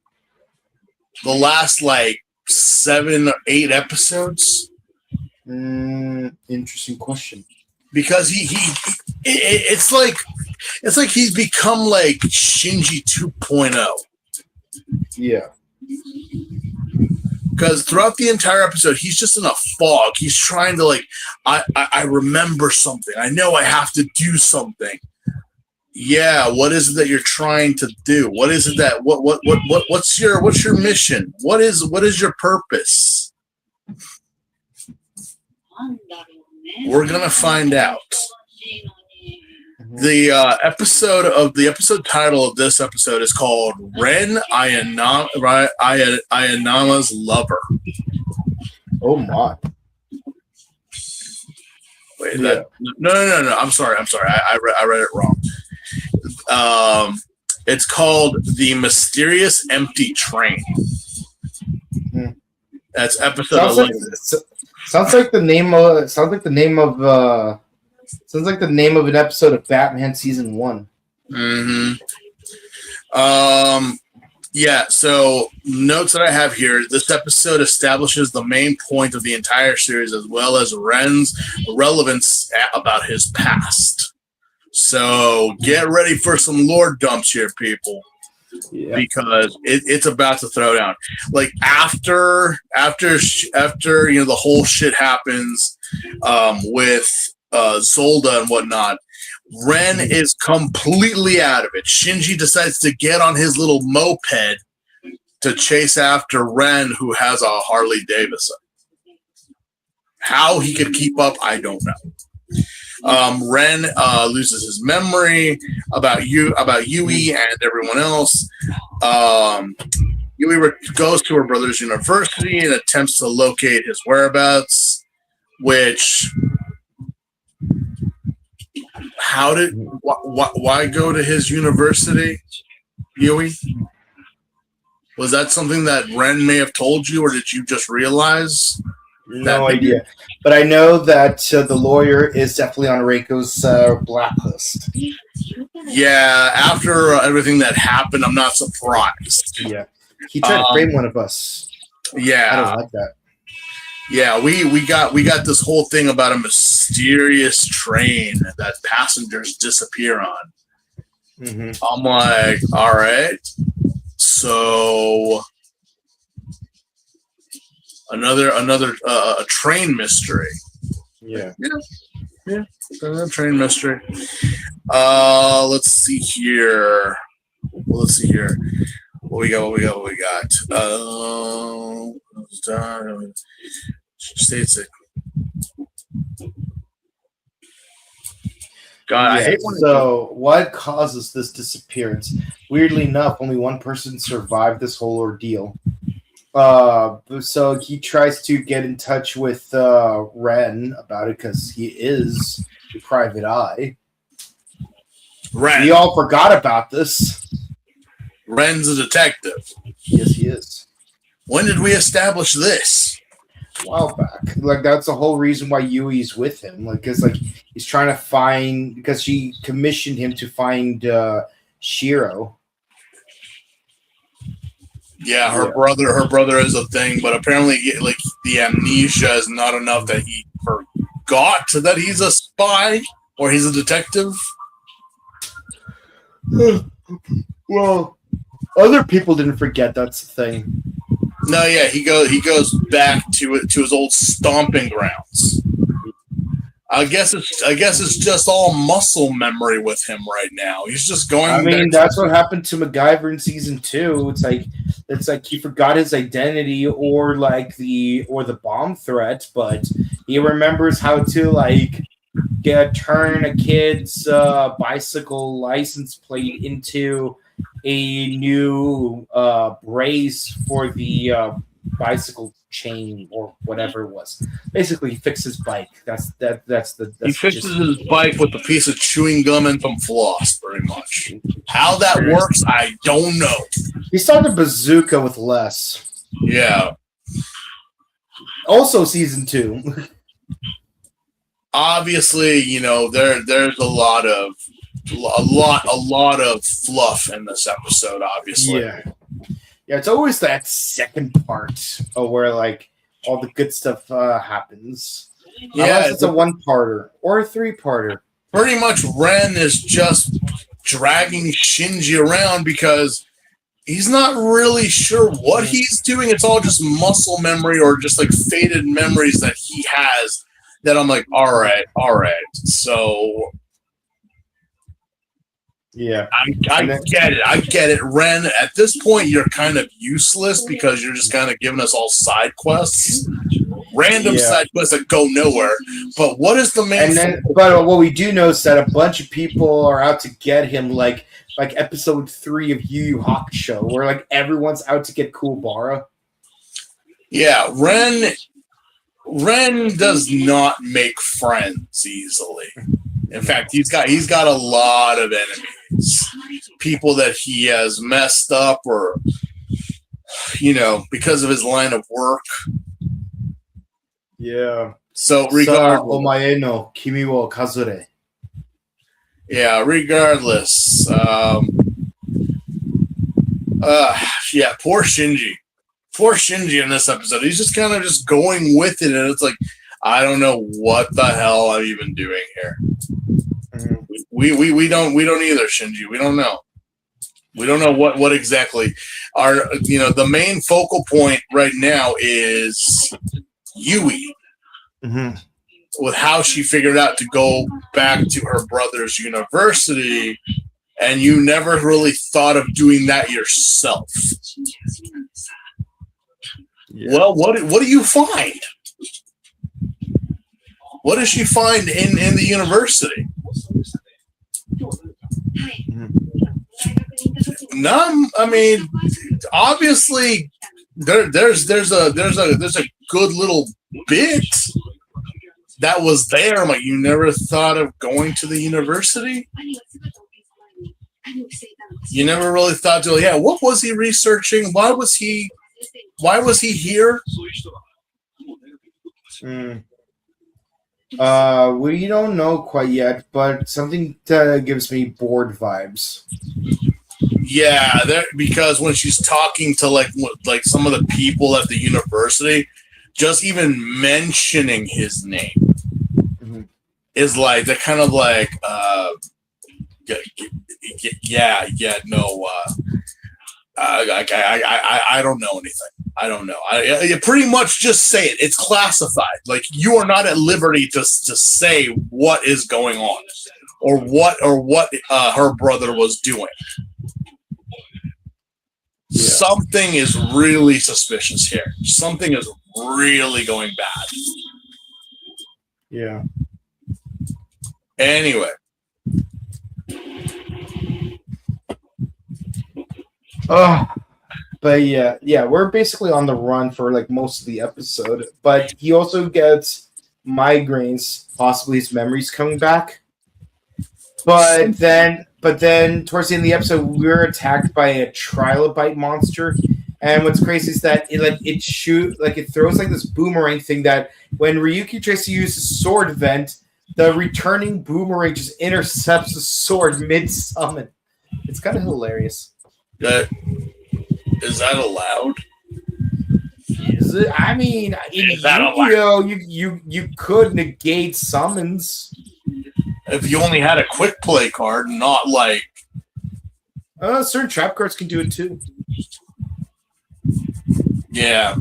S3: the last, like, 7 or 8 episodes?
S1: Interesting question.
S3: Because it's like he's become like Shinji 2.0.
S1: Yeah.
S3: Because throughout the entire episode, he's just in a fog. He's trying to, like, I remember something. I know I have to do something. Yeah, what is it that you're trying to do? What is it that what's your mission? What is your purpose? We're gonna find out. The episode title of this episode is called Ren Ayanama's Lover.
S1: Oh my.
S3: Wait, no. I'm sorry. I read it wrong. It's called The Mysterious Empty Train. That's episode 11.
S1: Sounds like the name of an episode of Batman season 1.
S3: Yeah, so notes that I have here, this episode establishes the main point of the entire series as well as Ren's relevance about his past. So get ready for some lore dumps here, people. Yeah. Because it's about to throw down. Like after you know the whole shit happens with Zolda and whatnot, Ren is completely out of it. Shinji decides to get on his little moped to chase after Ren, who has a Harley Davidson. How he could keep up, I don't know. Ren loses his memory about Yui and everyone else. Yui goes to her brother's university and attempts to locate his whereabouts, which... Why go to his university, Yui? Was that something that Ren may have told you, or did you just realize?
S1: No idea. But I know that the lawyer is definitely on Reiko's blacklist.
S3: Yeah, after everything that happened, I'm not surprised.
S1: Yeah. He tried to frame one of us.
S3: Yeah.
S1: I don't like that.
S3: Yeah, we got this whole thing about a mysterious train that passengers disappear on. Mm-hmm. I'm like, all right, so another a train mystery.
S1: Yeah,
S3: another train mystery. Let's see here. What we got? States it. God, I hate when.
S1: So, what causes this disappearance? Weirdly enough, only one person survived this whole ordeal. So he tries to get in touch with Ren about it because he is Private Eye.
S3: Ren.
S1: We all forgot about this.
S3: Ren's a detective.
S1: Yes, he is.
S3: When did we establish this?
S1: A while back. Like, that's the whole reason why Yui's with him. Like, because like he's trying to find, because she commissioned him to find Shiro.
S3: Yeah, her brother is a thing, but apparently, like, the amnesia is not enough that he forgot that he's a spy or he's a detective.
S1: Well, other people didn't forget. That's the thing.
S3: No, yeah, he goes back to his old stomping grounds. I guess it's just all muscle memory with him right now. He's just going.
S1: I mean, that's what happened to MacGyver in season 2. It's like he forgot his identity or the bomb threat, but he remembers how to like turn a kid's bicycle license plate into a new brace for the bicycle chain or whatever it was. Basically, he fixed his bike.
S3: He fixes his bike with a piece of chewing gum and some floss, pretty much. How that works, I don't know.
S1: He started Bazooka with less.
S3: Yeah.
S1: Also, season 2.
S3: Obviously, there's a lot of fluff in this episode. Obviously,
S1: yeah. It's always that second part where like all the good stuff happens.
S3: Yeah,
S1: unless it's a 1-parter or a 3-parter.
S3: Pretty much, Ren is just dragging Shinji around because he's not really sure what he's doing. It's all just muscle memory or just like faded memories that he has. That I'm like, all right. So,
S1: yeah,
S3: I get it. Ren, at this point, you're kind of useless because you're just kind of giving us all side quests, random side quests that go nowhere. But what is the main?
S1: But what we do know is that a bunch of people are out to get him, like episode 3 of Yu Yu Hakusho, where like everyone's out to get Kuwabara.
S3: Yeah, Ren does not make friends easily. In fact, he's got a lot of enemies. People that he has messed up or, because of his line of work.
S1: Yeah.
S3: So regardless.
S1: Omae no kimi wo kazure.
S3: Yeah, regardless. Poor Shinji. Poor Shinji in this episode. He's just kind of just going with it, and it's like, I don't know what the hell I'm even doing here. We don't either, Shinji. We don't know. We don't know what exactly are the main focal point right now is Yui.
S1: Mm-hmm.
S3: With how she figured out to go back to her brother's university, and you never really thought of doing that yourself. Yeah. Well, what do you find? What does she find in the university? None. I mean, obviously, there's a good little bit that was there. Like, you never thought of going to the university? You never really thought to, what was he researching? Why was he here?
S1: We don't know quite yet, but something gives me bored vibes.
S3: Yeah, because when she's talking to like some of the people at the university, just even mentioning his name is like they're kind of like, I don't know anything. I don't know. You pretty much just say it. It's classified. Like, you are not at liberty to say what is going on or what her brother was doing. Yeah. Something is really suspicious here. Something is really going bad.
S1: Yeah.
S3: Anyway.
S1: But yeah, we're basically on the run for like most of the episode. But he also gets migraines, possibly his memories coming back. But then towards the end of the episode, we were attacked by a trilobite monster. And what's crazy is that it throws like this boomerang thing that when Ryuki tries to use his sword vent, the returning boomerang just intercepts the sword mid-summon. It's kind of hilarious.
S3: Is that allowed?
S1: Is it? I mean, in Yu-Gi-Oh, you could negate summons.
S3: If you only had a quick play card, not like...
S1: certain trap cards can do it too.
S3: Yeah.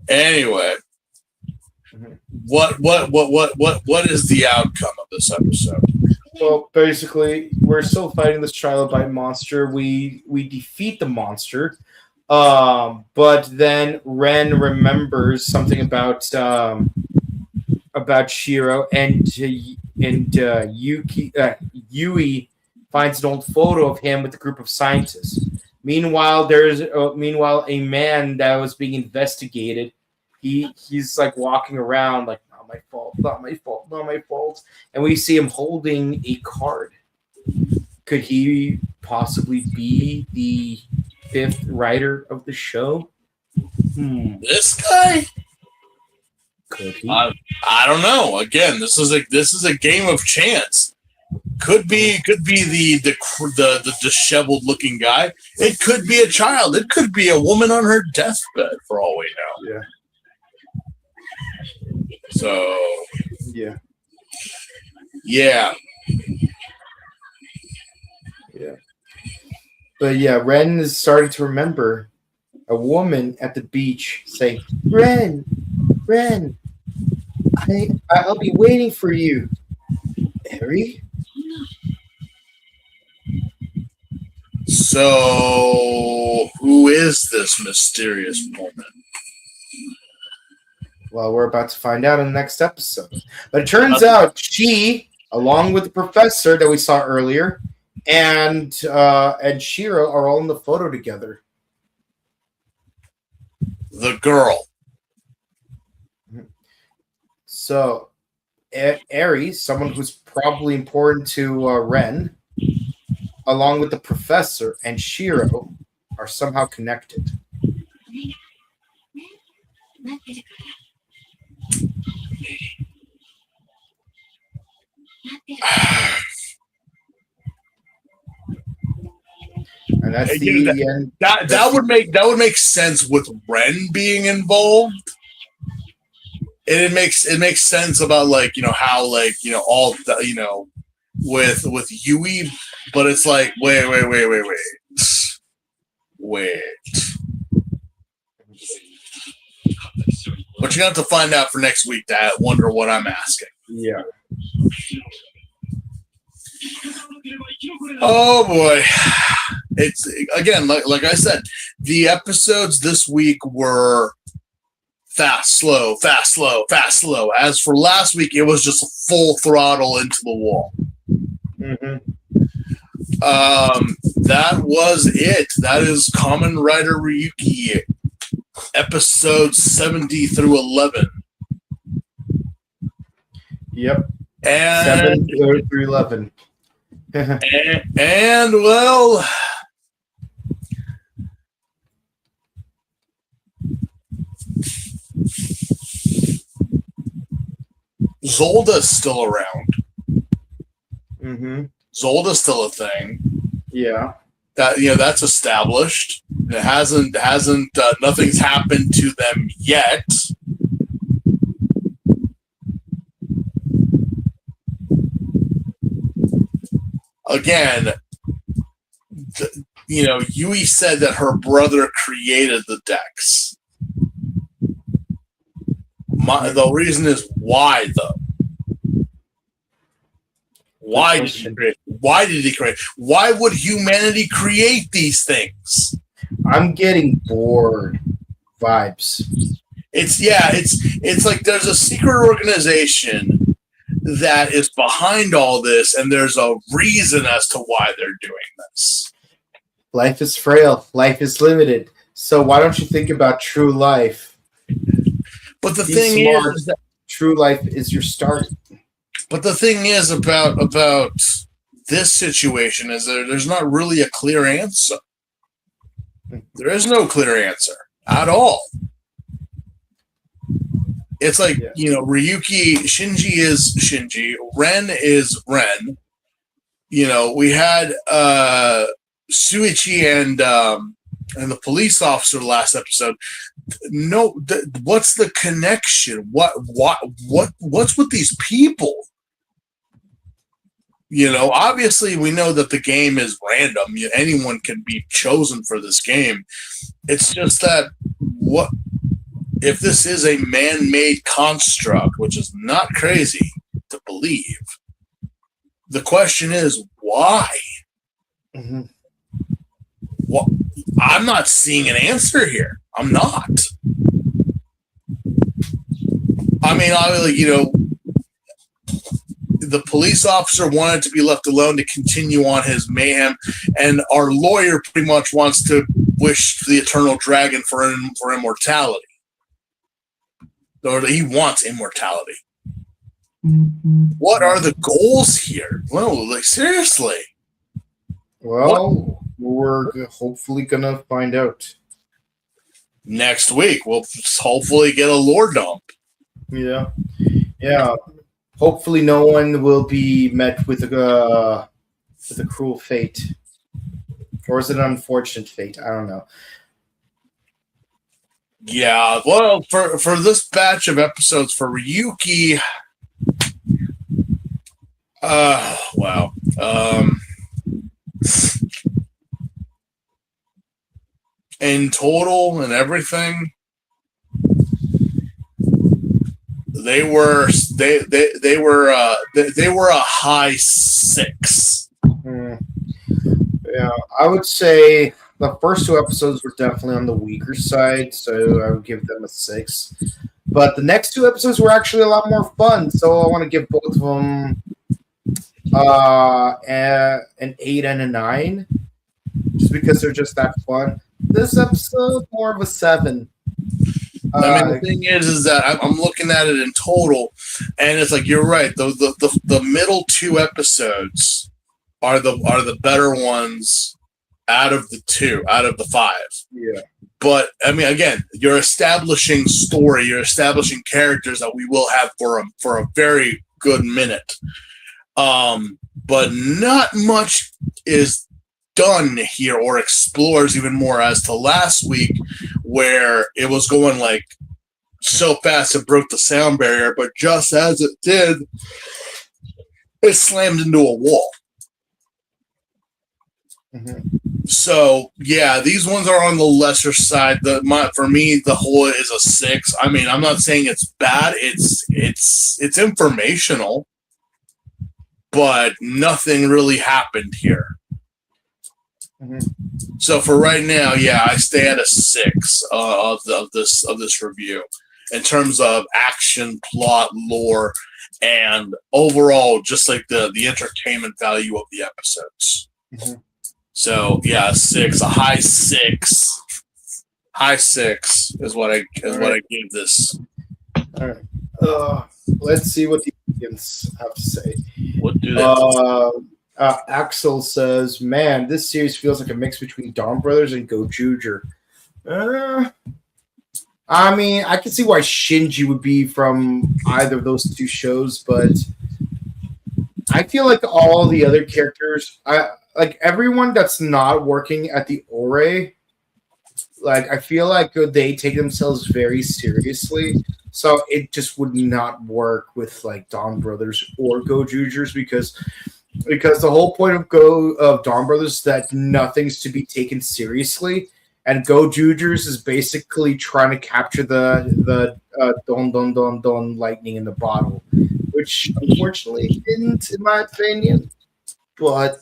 S3: Anyway, what is the outcome of this episode?
S1: Well, basically, we're still fighting this trilobite monster. We defeat the monster, but then Ren remembers something about Shiro, and Yui finds an old photo of him with a group of scientists. Meanwhile, there's a man that was being investigated. He's like walking around like, not my fault. And we see him holding a card. Could he possibly be the 5th rider of the show?
S3: This guy?
S1: Could he?
S3: I don't know. Again, this is a game of chance. Could be the disheveled looking guy. It could be a child. It could be a woman on her deathbed, for all we know.
S1: Yeah.
S3: So.
S1: Yeah.
S3: Yeah.
S1: Yeah. But yeah, Ren is starting to remember a woman at the beach saying, Ren, I'll be waiting for you. Eri?
S3: So, who is this mysterious woman?
S1: Well, we're about to find out in the next episode. But it turns out she, along with the professor that we saw earlier, and Shiro are all in the photo together.
S3: The girl.
S1: So, Eri, someone who's probably important to Ren, along with the professor and Shiro, are somehow connected. And that's the end.
S3: That would make sense with Ren being involved. And it makes sense about how all the, with Yui, but it's like wait. But you have to find out for next week to wonder what I'm asking.
S1: Yeah.
S3: Oh boy. It's again, like I said, the episodes this week were fast, slow. As for last week, it was just full throttle into the wall.
S1: Mm-hmm.
S3: That was it. That is Kamen Rider Ryuki, episodes 70 through 11.
S1: Yep.
S3: And
S1: 7 through 11.
S3: and well, Zolda's still around.
S1: Mm-hmm.
S3: Zolda's still a thing.
S1: Yeah.
S3: That's established. It hasn't nothing's happened to them yet. Again, Yui said that her brother created the decks. The reason is why, though. Why did he create? Why would humanity create these things?
S1: I'm getting bored vibes.
S3: It's like there's a secret organization that is behind all this, and there's a reason as to why they're doing this.
S1: Life is frail. Life is limited. So why don't you think about true life?
S3: But the
S1: Be
S3: thing
S1: smart.
S3: is that,
S1: True life is your start.
S3: but the thing is about this situation is that there's not really a clear answer. There is no clear answer at all. It's like, Ryuki, Shinji is Shinji, Ren is Ren. We had Suichi and the police officer last episode. No, what's the connection? What's with these people? Obviously we know that the game is random. Anyone can be chosen for this game. It's just that if this is a man-made construct, which is not crazy to believe, the question is why?
S1: Mm-hmm.
S3: Well, I'm not seeing an answer here. I'm not. I mean, obviously, the police officer wanted to be left alone to continue on his mayhem, and our lawyer pretty much wants to wish the eternal dragon for immortality. Or he wants immortality. What are the goals here? Well, seriously.
S1: Well, we're hopefully gonna find out
S3: next week. We'll hopefully get a lore dump.
S1: Yeah. Hopefully, no one will be met with a cruel fate, or is it an unfortunate fate? I don't know.
S3: Yeah, well, for this batch of episodes for Ryuki, wow. In total and everything, they were a high 6.
S1: Yeah, I would say the first 2 episodes were definitely on the weaker side, so I would give them a 6. But the next 2 episodes were actually a lot more fun, so I want to give both of them an 8 and a 9, just because they're just that fun. This episode, more of a 7.
S3: I mean, the thing is that I'm looking at it in total, and it's like you're right. The middle 2 episodes are the better ones out of the 5.
S1: Yeah.
S3: But I mean, again, you're establishing story, you're establishing characters that we will have for a very good minute. But not much is done here or explores even more as to last week, where it was going like so fast it broke the sound barrier, but just as it did, it slammed into a wall.
S1: Mm-hmm.
S3: So yeah, these ones are on the lesser side. For me, the whole is a 6. I mean, I'm not saying it's bad. It's informational, but nothing really happened here.
S1: Mm-hmm.
S3: So for right now, yeah, I stay at a 6 of this review in terms of action, plot, lore, and overall, just like the entertainment value of the episodes.
S1: Mm-hmm.
S3: So yeah, 6, a high 6. High 6 is what I gave this.
S1: All right. Let's see what the audience have to say.
S3: What do they?
S1: Axel says, "Man, this series feels like a mix between Dawn Brothers and Gojuger." I mean, I can see why Shinji would be from either of those 2 shows, but I feel like all the other characters, like everyone that's not working at the Ore, like I feel like they take themselves very seriously. So it just would not work with like Dawn Brothers or Gojugers because the whole point of Dawn Brothers is that nothing's to be taken seriously, and Gojugers is basically trying to capture the don lightning in the bottle, which unfortunately didn't, in my opinion. But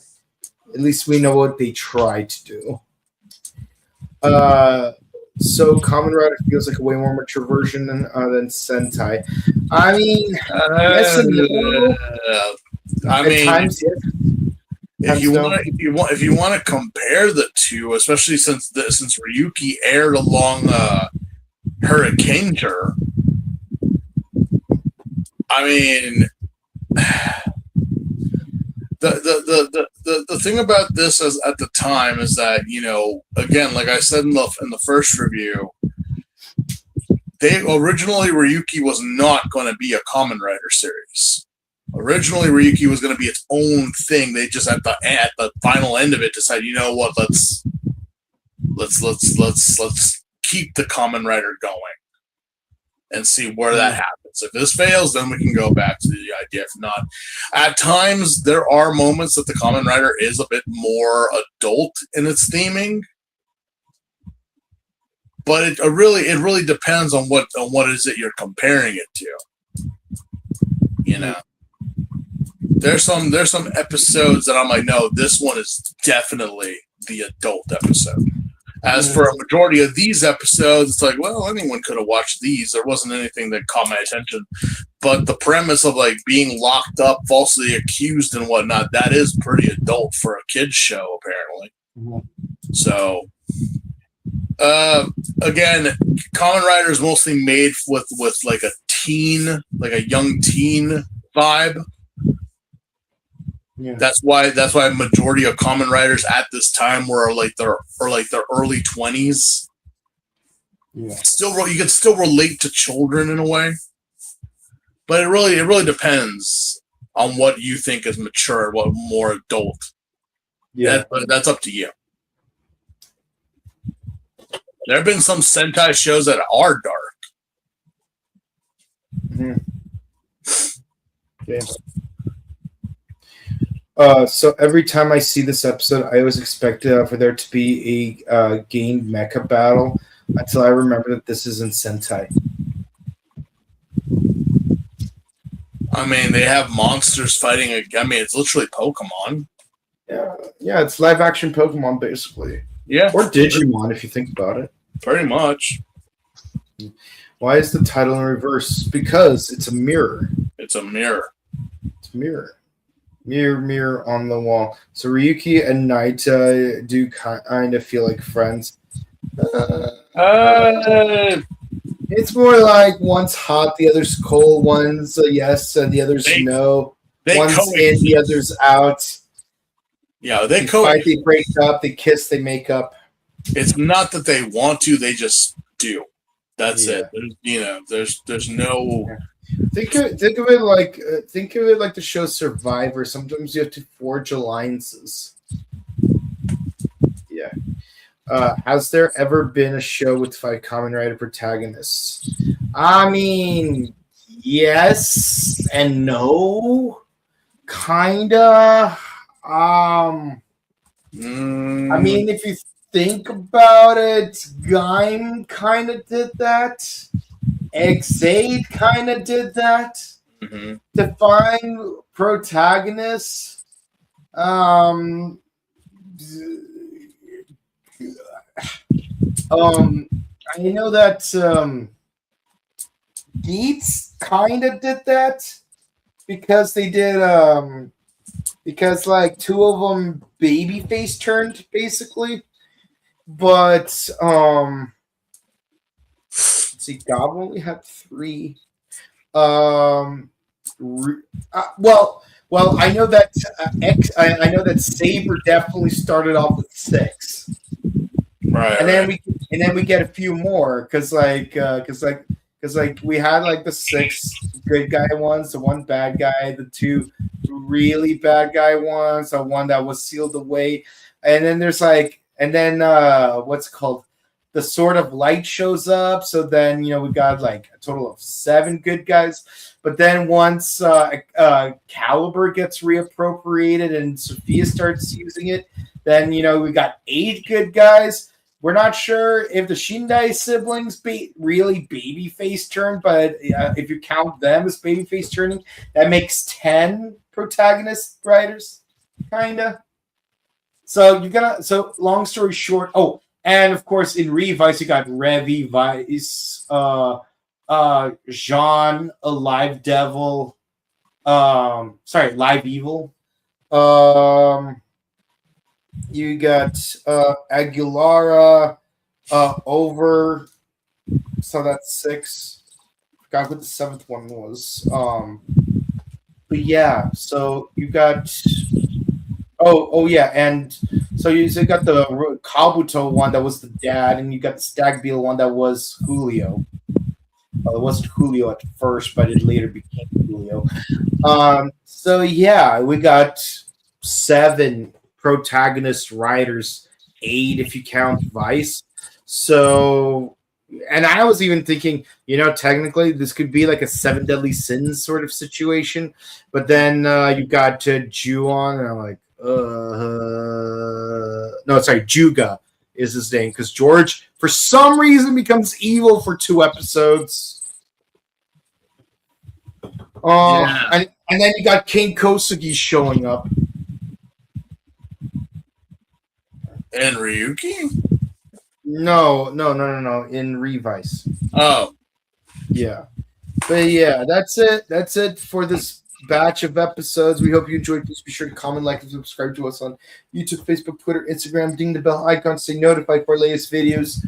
S1: at least we know what they tried to do. So Kamen Rider feels like a way more mature version than Sentai. I mean, yes and no.
S3: I mean,
S1: times, yes.
S3: if you want to compare the 2, especially since Ryuki aired along Hurricaneer, I mean, the thing about this is at the time is that, you know, again, like I said in the first review, they originally Ryuki was not going to be a Kamen Rider series. Originally, Ryuki was going to be its own thing. They just at the final end of it decided, you know what, let's keep the Kamen Rider going and see where that happens. If this fails, then we can go back to the idea. If not, at times there are moments that the Kamen Rider is a bit more adult in its theming, but it really depends on what is it you're comparing it to. You know, there's some episodes that I'm like, no, this one is definitely the adult episode. As for a majority of these episodes, it's like, well, anyone could have watched these. There wasn't anything that caught my attention. But the premise of like being locked up, falsely accused and whatnot, that is pretty adult for a kid's show, apparently. So, again, Kamen Rider is mostly made with like a teen, like a young teen vibe. Yeah. That's why a majority of Kamen Riders at this time were like their early 20s. Yeah. You can still relate to children in a way, but it really depends on what you think is mature, what more adult. Yeah, that's up to you. There have been some Sentai shows that are dark.
S1: Yeah. So every time I see this episode, I always expect for there to be a gained mecha battle until I remember that this isn't Sentai.
S3: I mean, they have monsters fighting. I mean, it's literally Pokemon.
S1: Yeah, it's live action Pokemon basically.
S3: Yeah,
S1: or Digimon if you think about it.
S3: Pretty much.
S1: Why is the title in reverse? Because it's a mirror.
S3: It's a mirror.
S1: It's a mirror. Mirror on the wall. So Ryuki and Naita do kind of feel like friends. It's more like one's hot, the other's cold. One's a yes, and the other's no. One's in, the other's out.
S3: Yeah, they
S1: fight, they break up, they kiss, they make up.
S3: It's not that they want to; they just do. That's it. There's no.
S1: Yeah. Think of it like the show Survivor. Sometimes you have to forge alliances. Yeah. Has there ever been a show with 5 Kamen Rider protagonists? I mean, yes and no. Kinda. I mean, if you think about it, Gaim kind of did that. X8 kind of did that. Mm-hmm. Define protagonists. I know that Geats kind of did that because they did because like 2 of them babyface turned basically, but let's see, Goblin only had 3. Well, I know that I know that Saber definitely started off with 6,
S3: right?
S1: And then we get a few more because we had like the 6 good guy ones, the 1 bad guy, the 2 really bad guy ones, the 1 that was sealed away, and then there's what's it called? The Sword of Light shows up. So then, we got like a total of 7 good guys. But then once Caliber gets reappropriated and Sophia starts using it, then, we got 8 good guys. We're not sure if the Shindai siblings really babyface turn, but if you count them as babyface turning, that makes 10 protagonist writers, kinda. So long story short, and of course, in Revice, you got Revi, Vice, Jean, Live Devil, Live Evil. You got Aguilera, Over. So that's 6. forgot what the 7th one was. But yeah, so you got. Oh yeah, and so you got the Kabuto one that was the dad, and you got the Stag Beetle one that was Julio. Well, it wasn't Julio at first, but it later became Julio. So yeah, we got 7 protagonist riders, 8 if you count Vice. So, and I was even thinking, technically this could be like a 7 deadly sins sort of situation, but then you got Ju-on, and I'm like, no, sorry, Juga is his name, because George, for some reason, becomes evil for 2 episodes. And then you got King Kosugi showing up.
S3: And Ryuki?
S1: No. In Revice.
S3: Oh.
S1: Yeah. But yeah, that's it. That's it for this batch of episodes. We hope you enjoyed. Please be sure to comment, like, and subscribe to us on YouTube, Facebook, Twitter, Instagram. Ding the bell icon to stay notified for our latest videos.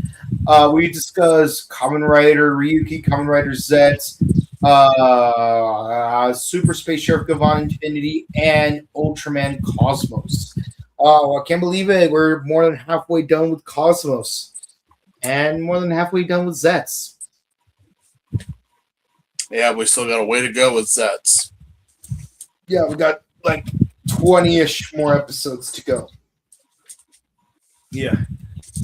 S1: We discuss Kamen Rider Ryuki, Kamen Rider Zets, Super Space Sheriff Gavan Infinity, and Ultraman Cosmos. I can't believe it. We're more than halfway done with Cosmos and more than halfway done with Zets.
S3: Yeah, we still got a way to go with Zets.
S1: Yeah, we got like 20-ish more episodes to go. Yeah.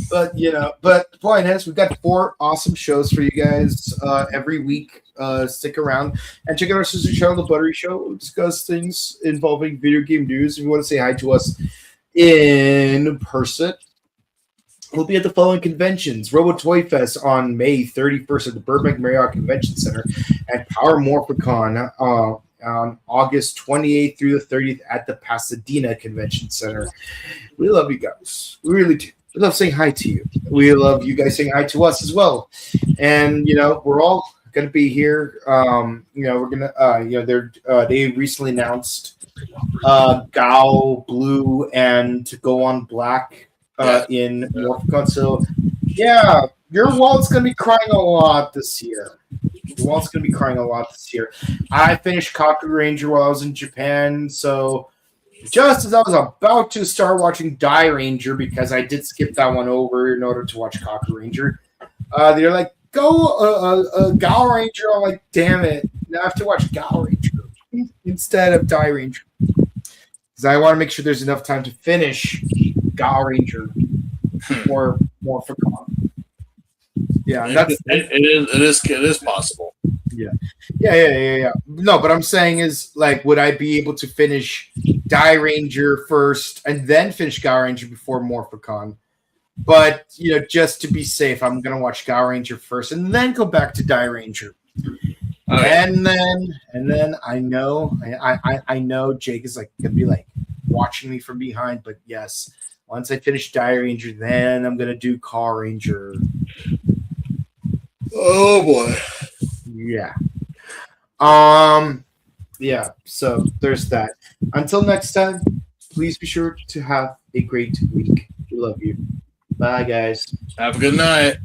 S1: But the point is, we've got 4 awesome shows for you guys every week. Stick around and check out our sister channel, The Buttery Show. We'll discuss things involving video game news. If you want to say hi to us in person, we'll be at the following conventions: Robo Toy Fest on May 31st at the Burbank Marriott Convention Center, and Power Morphicon on August 28th through the 30th at the Pasadena Convention Center. We love you guys. We really do. We love saying hi to you. We love you guys saying hi to us as well. And we're all gonna be here. We're gonna they recently announced Gao Blue and Go on Black in Morphicon. So yeah, your wallet's gonna be crying a lot this year. Your wallet's gonna be crying a lot this year. I finished Kaku Ranger while I was in Japan, so just as I was about to start watching Die Ranger, because I did skip that one over in order to watch Kaku Ranger, they're like, go Gao Ranger. I'm like, damn it, now I have to watch Gao Ranger instead of Die Ranger, because I want to make sure there's enough time to finish Gao Ranger for Morphicon. Yeah,
S3: it is possible.
S1: Yeah. No, but I'm saying is, like, would I be able to finish Die Ranger first and then finish Gao Ranger before Morphicon? But just to be safe, I'm gonna watch Gao Ranger first and then go back to Die Ranger. And then I know Jake is like gonna be like watching me from behind, but yes, once I finish Die Ranger, then I'm gonna do Car Ranger.
S3: Oh boy.
S1: Yeah. Yeah, so there's that. Until next time, please be sure to have a great week. We love you. Bye, guys.
S3: Have a good night.